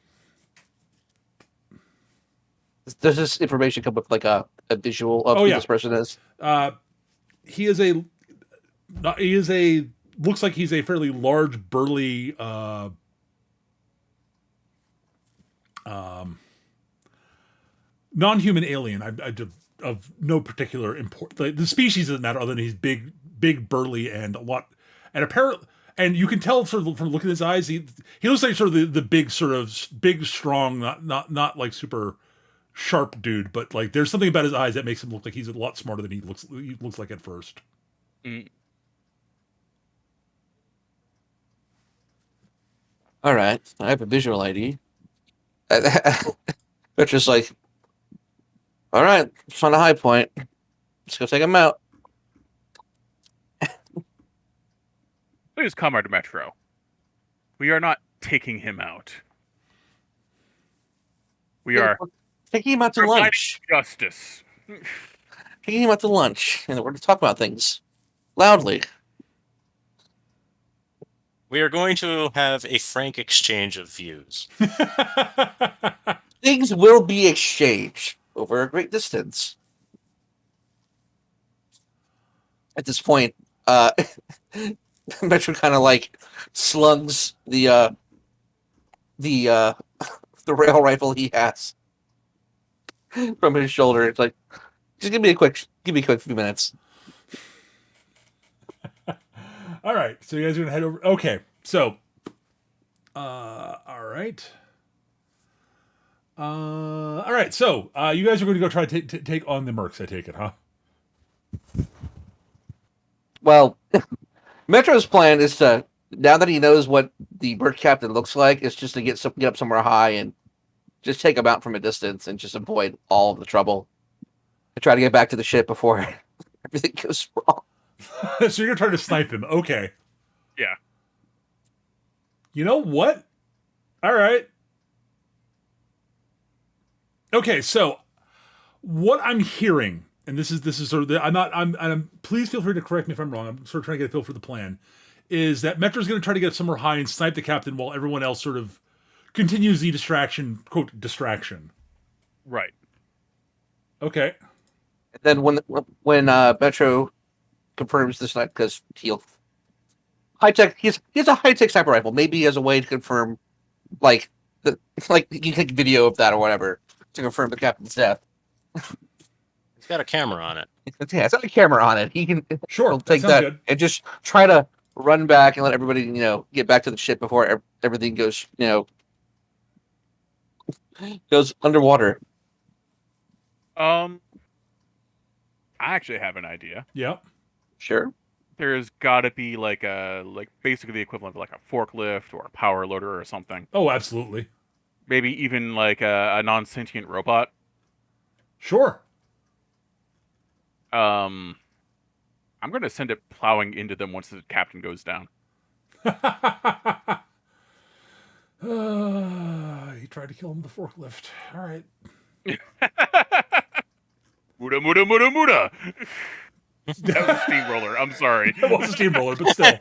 S2: Does this information come with like a visual of who this person is?
S1: He is a looks like he's a fairly large, burly non-human alien. Of no particular import. Like, the species doesn't matter other than he's big, burly, and a lot. And apparently, and you can tell sort of from looking at his eyes, he looks like sort of the big, sort of big, strong, not like super sharp dude, but like there's something about his eyes that makes him look like he's a lot smarter than he looks like at first.
S4: Mm.
S2: All right, I have a visual ID. It's just like, all right, find a high point. Let's go take him out.
S4: Please, Comrade Metro. We are not taking him out. We are
S2: taking him out to
S4: providing
S2: lunch.
S4: Justice.
S2: Taking him out to lunch, and we're going to talk about things loudly.
S3: We are going to have a frank exchange of views.
S2: Things will be exchanged over a great distance. At this point, Metro kind of like slugs the rail rifle he has from his shoulder. It's like, just give me a quick few minutes.
S1: All right, so you guys are gonna head over. Okay, so, all right. So you guys are going to go try to take on the mercs. I take it, huh?
S2: Well, Metro's plan is to, now that he knows what the bird captain looks like, is just to get up somewhere high and just take him out from a distance and just avoid all of the trouble. And try to get back to the ship before everything goes wrong.
S1: So you're gonna try to snipe him. Okay.
S4: Yeah.
S1: You know what? All right. Okay, so what I'm hearing, and this is sort of I'm please feel free to correct me if I'm wrong. I'm sort of trying to get a feel for the plan. Is that Metro's going to try to get somewhere high and snipe the captain while everyone else sort of continues the distraction, quote, distraction.
S4: Right.
S1: Okay.
S2: And then when Metro confirms this night, because he's a high tech sniper rifle. Maybe he has a way to confirm, like you can take video of that or whatever to confirm the captain's death.
S3: It's got a camera on it.
S2: Yeah, it's got a camera on it. He can
S1: Sure,
S2: take
S1: that sounds good.
S2: and just try to run back and let everybody get back to the ship before everything goes goes underwater.
S4: I I actually have an idea.
S1: Yeah.
S2: Sure.
S4: There's got to be like basically the equivalent of like a forklift or a power loader or something.
S1: Oh, absolutely.
S4: Maybe even like a non-sentient robot.
S1: Sure.
S4: I'm gonna send it plowing into them once the captain goes down.
S1: He tried to kill him with the forklift. All right.
S4: Muda, muda, muda, muda. That was a steamroller. I'm sorry.
S1: It was a steamroller, but still.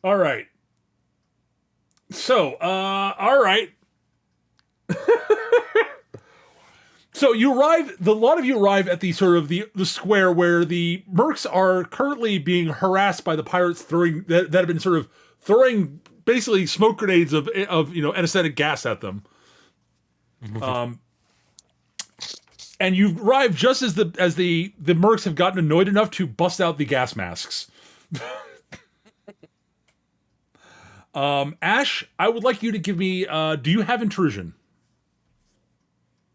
S1: All right. So, all right. So you arrive. A lot of you arrive at the sort of the square where the mercs are currently being harassed by the pirates that have been sort of throwing basically smoke grenades of anesthetic gas at them. And you arrive just as the mercs have gotten annoyed enough to bust out the gas masks. Ash, I would like you to give me. Do you have intrusion?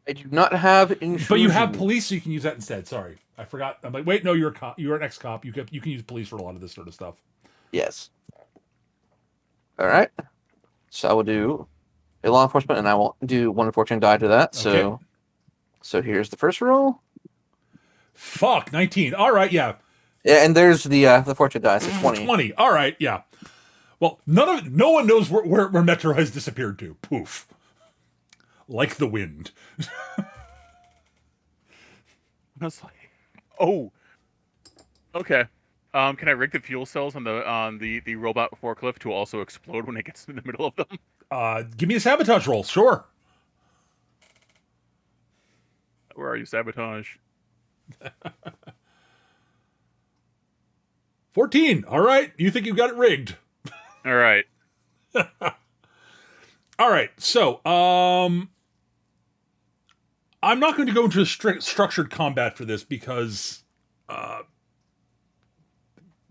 S2: I do not have intrusion.
S1: But you have police, so you can use that instead. Sorry, I forgot. I'm like, wait, no, you're a cop. You're an ex-cop. You can use police for a lot of this sort of stuff.
S2: Yes. All right. So I will do a law enforcement, and I will do one unfortunate die to that.
S1: Okay.
S2: So here's the first roll.
S1: Fuck, 19. All right, yeah.
S2: Yeah, and there's the fortune dice. 20.
S1: 20. All right, yeah. Well, no one knows where Metro has disappeared to. Poof. Like the wind.
S4: I was like, oh, okay. Can I rig the fuel cells on the robot forklift to also explode when it gets in the middle of them?
S1: Give me a sabotage roll, sure.
S4: Where are you, sabotage?
S1: 14. All right, you think you've got it rigged.
S4: All right.
S1: All right, so I'm not going to go into a structured combat for this because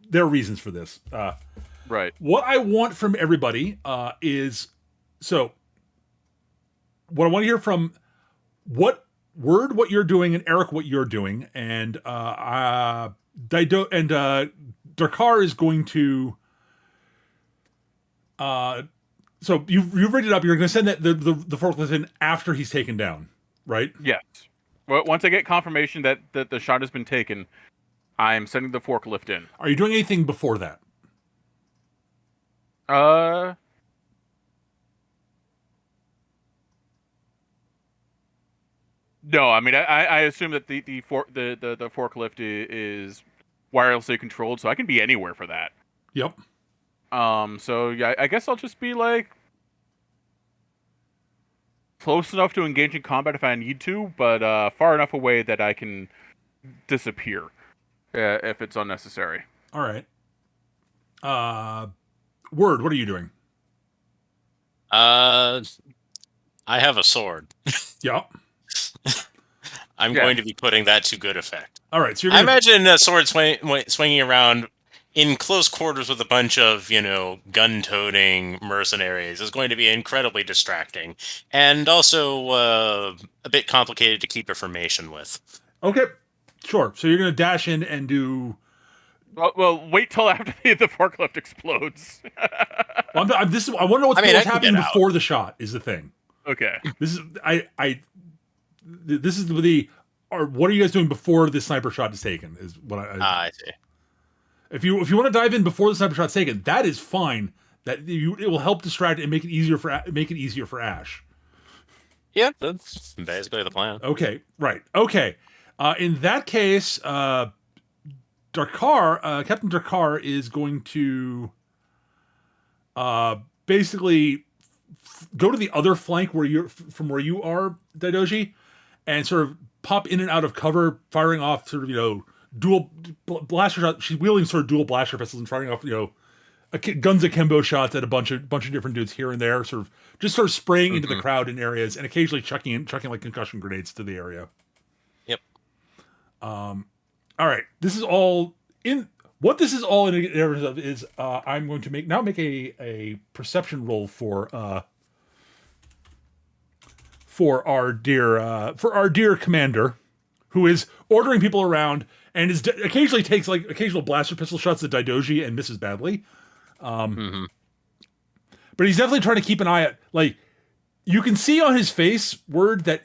S1: there are reasons for this.
S4: Right.
S1: What I want from everybody is what I want to hear from what you're doing, and Eric what you're doing, and Dido and Dakar is going to. So you've rigged it up. You're going to send the forklift in after he's taken down, right?
S4: Yes. Well, once I get confirmation that the shot has been taken, I'm sending the forklift in.
S1: Are you doing anything before that?
S4: No. I mean, I assume that the forklift is wirelessly controlled, so I can be anywhere for that.
S1: Yep.
S4: So yeah, I guess I'll just be like close enough to engage in combat if I need to, but far enough away that I can disappear if it's unnecessary.
S1: All right. Word, what are you doing?
S3: I have a sword.
S1: Yeah.
S3: I'm going to be putting that to good effect.
S1: All right. So
S3: I imagine a sword swinging around in close quarters with a bunch of, gun-toting mercenaries is going to be incredibly distracting, and also a bit complicated to keep information with.
S1: Okay, sure. So you're going to dash in and do.
S4: Well, wait till after the forklift explodes.
S1: I want to know what's happening before the shot. Is the thing.
S4: Okay.
S1: This is This is what are you guys doing before the sniper shot is taken? Is what
S3: I see.
S1: If you want to dive in before the sniper shot's taken, that is fine. It will help distract and make it easier for Ash.
S3: Yeah, that's basically the plan.
S1: Okay, right. Okay. In that case, Captain Dakar is going to basically go to the other flank where you are, Daidoji, and sort of pop in and out of cover, firing off sort of dual blaster shots. She's wielding sort of dual blaster pistols and firing off guns akimbo shots at a bunch of different dudes here and there, sort of spraying into the crowd in areas, and occasionally chucking like concussion grenades to the area.
S3: Yep.
S1: All right. This is all in. What this is all in areas of is I'm going to make a perception roll for for our dear commander, who is ordering people around and occasionally takes like occasional blaster pistol shots at Daidoji and misses badly. But he's definitely trying to keep an eye out. Like, you can see on his face, that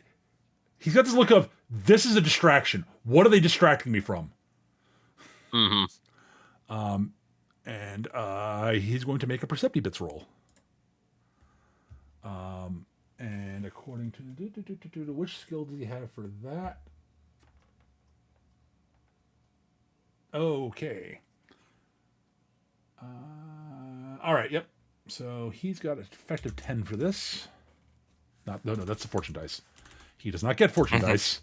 S1: he's got this look of, this is a distraction. What are they distracting me from? And he's going to make a Perceptibits roll. And according to which skill does he have for that? Okay. All right. Yep. So he's got an effective 10 for this. No, that's the fortune dice. He does not get fortune dice.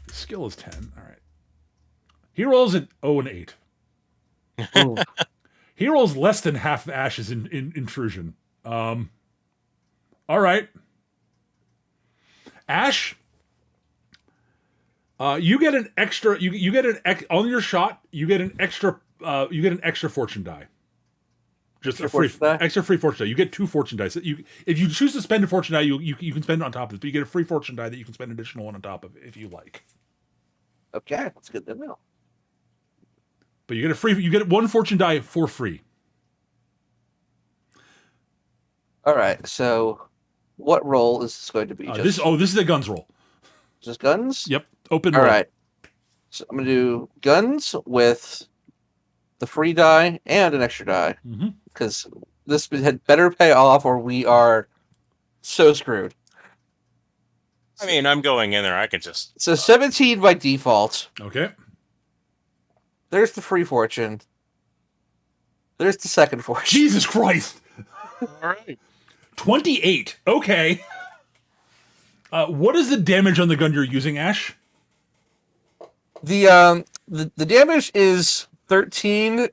S1: His skill is 10. All right. He rolls an 0 and 8. He rolls less than half of Ash's in intrusion. All right. Ash, you get an extra. You get on your shot. You get an extra. You get an extra fortune die. Just extra free fortune die. You get 2 fortune dice. If you choose to spend a fortune die, you can spend it on top of it. But you get a free fortune die that you can spend an additional one on top of if you like.
S2: Okay, that's good to know.
S1: But you get 1 fortune die for free.
S2: All right. So, what roll is this going to be?
S1: This is a guns roll.
S2: Just guns?
S1: Yep. Open.
S2: All
S1: roll.
S2: right. So I'm gonna do guns with the free die and an extra die because this had better pay off, or we are so screwed.
S3: I mean, I'm going in there. I can just
S2: 17 by default.
S1: Okay.
S2: There's the free fortune. There's the second fortune.
S1: Jesus Christ.
S4: All right.
S1: 28. Okay. What is the damage on the gun you're using, Ash?
S2: The damage is 13.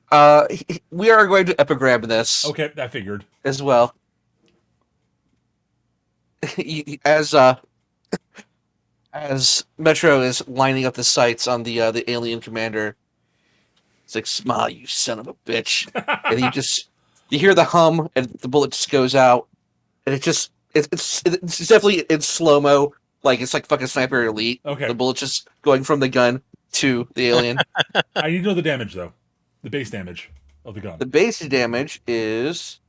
S2: We are going to epigram this.
S1: Okay, I figured.
S2: As well. As Metro is lining up the sights on the alien commander, it's like, smile, you son of a bitch. And you hear the hum, and the bullet just goes out, and it's definitely in slow-mo, like it's like fucking Sniper Elite.
S1: Okay.
S2: The bullet just going from the gun to the alien.
S1: I need to know the damage, though. The base damage of the gun.
S2: The base damage is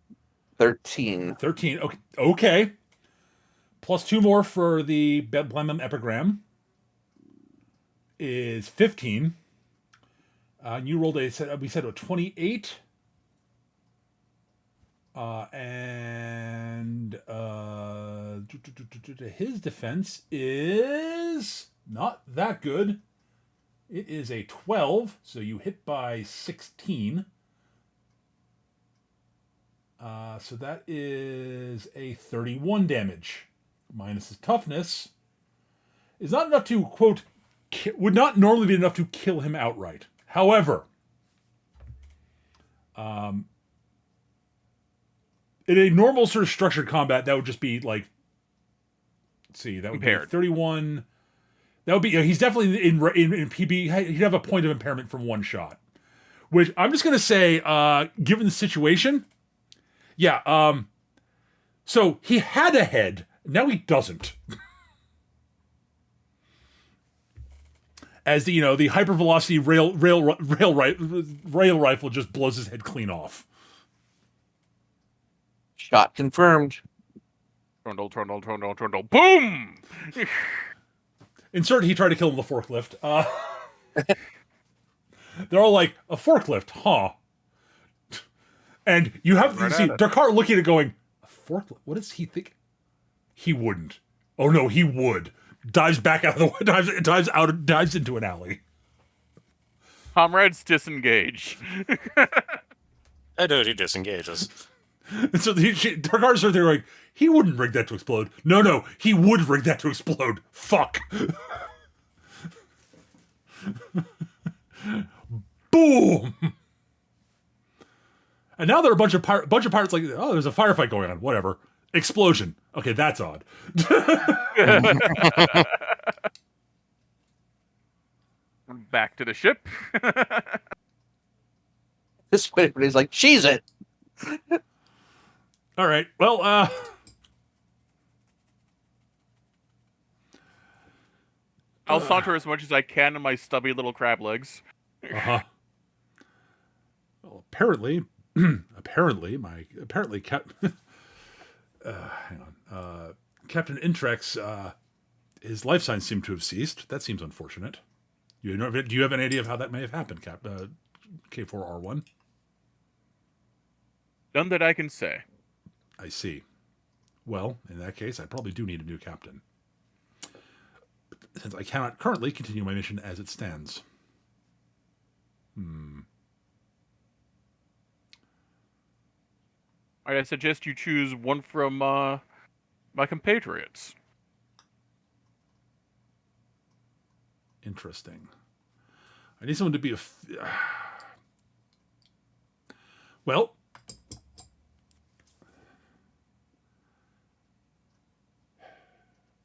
S2: 13.
S1: 13. Okay. Plus 2 more for the Blemum epigram is 15. You rolled we said a 28. And his defense is not that good. It is a 12, so you hit by 16. So that is a 31 damage. Minus his toughness is not enough to, quote, would not normally be enough to kill him outright. However, in a normal sort of structured combat, that would just be like, let's see, that would be 31. That would be, he's definitely in PB, he'd have a point of impairment from 1 shot. Which I'm just going to say, given the situation, yeah, so he had a head, now he doesn't. As the hypervelocity rail rifle just blows his head clean off.
S2: Shot confirmed.
S4: Trundle. Boom!
S1: Insert he tried to kill him with a forklift. They're all like, a forklift, huh? And you have to see Dakar looking at it going, a forklift? What does he think? He wouldn't. Oh no, he would. Dives back out of the way, dives into an alley.
S4: Comrades disengage.
S3: I know he disengages.
S1: And so Dakar's sort of like, he wouldn't rig that to explode. No, he would rig that to explode. Fuck. Boom. And now there are a bunch of pirates like, oh, there's a firefight going on. Whatever. Explosion. Okay, that's odd.
S4: Back to the ship.
S2: This point, he's like, she's it.
S1: All right. Well,
S4: I'll saunter as much as I can on my stubby little crab legs.
S1: Uh-huh. Well, apparently, Captain Intrex, his life signs seem to have ceased. That seems unfortunate. Do you have an idea of how that may have happened, K4R1?
S4: None that I can say.
S1: I see. Well, in that case, I probably do need a new captain, since I cannot currently continue my mission as it stands.
S4: I suggest you choose one from my compatriots.
S1: Interesting. I need someone to be well,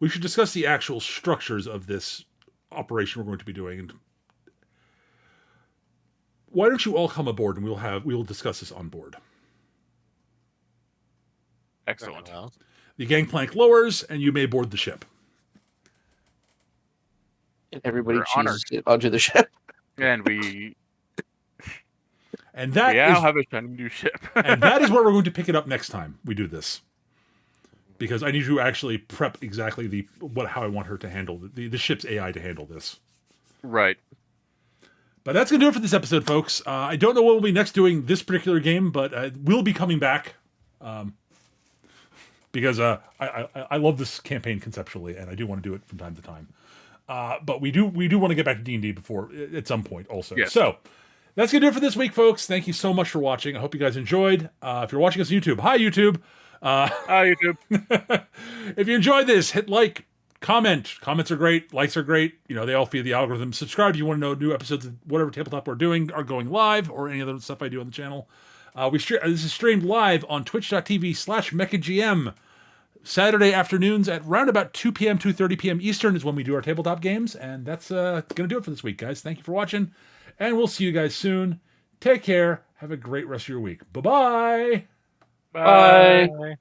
S1: we should discuss the actual structures of this operation we're going to be doing. And why don't you all come aboard and we will discuss this on board.
S4: Excellent.
S3: Well,
S1: The gangplank lowers, and you may board the ship.
S2: And everybody
S4: We're honored.
S2: chooses it onto the ship.
S4: And we
S1: And that
S4: now
S1: is
S4: have a shiny new ship.
S1: and that is where we're going to pick it up next time we do this. Because I need to actually prep exactly how I want her to handle the ship's AI to handle this.
S4: Right.
S1: But that's going to do it for this episode, folks. I don't know when we'll be next doing this particular game, but we'll be coming back. Because I love this campaign conceptually, and I do want to do it from time to time. But we do want to get back to D&D before at some point also.
S4: Yes.
S1: So that's going to do it for this week, folks. Thank you so much for watching. I hope you guys enjoyed. If you're watching us on YouTube, hi, YouTube.
S4: Hi, YouTube.
S1: If you enjoyed this, hit like, comment. Comments are great. Likes are great. They all feed the algorithm. Subscribe if you want to know new episodes of whatever tabletop we're doing are going live, or any other stuff I do on the channel. This is streamed live on twitch.tv/mechagm. Saturday afternoons at round about 2 p.m., 2:30 p.m. Eastern is when we do our tabletop games. And that's going to do it for this week, guys. Thank you for watching. And we'll see you guys soon. Take care. Have a great rest of your week. Bye-bye.
S2: Bye.
S4: Bye.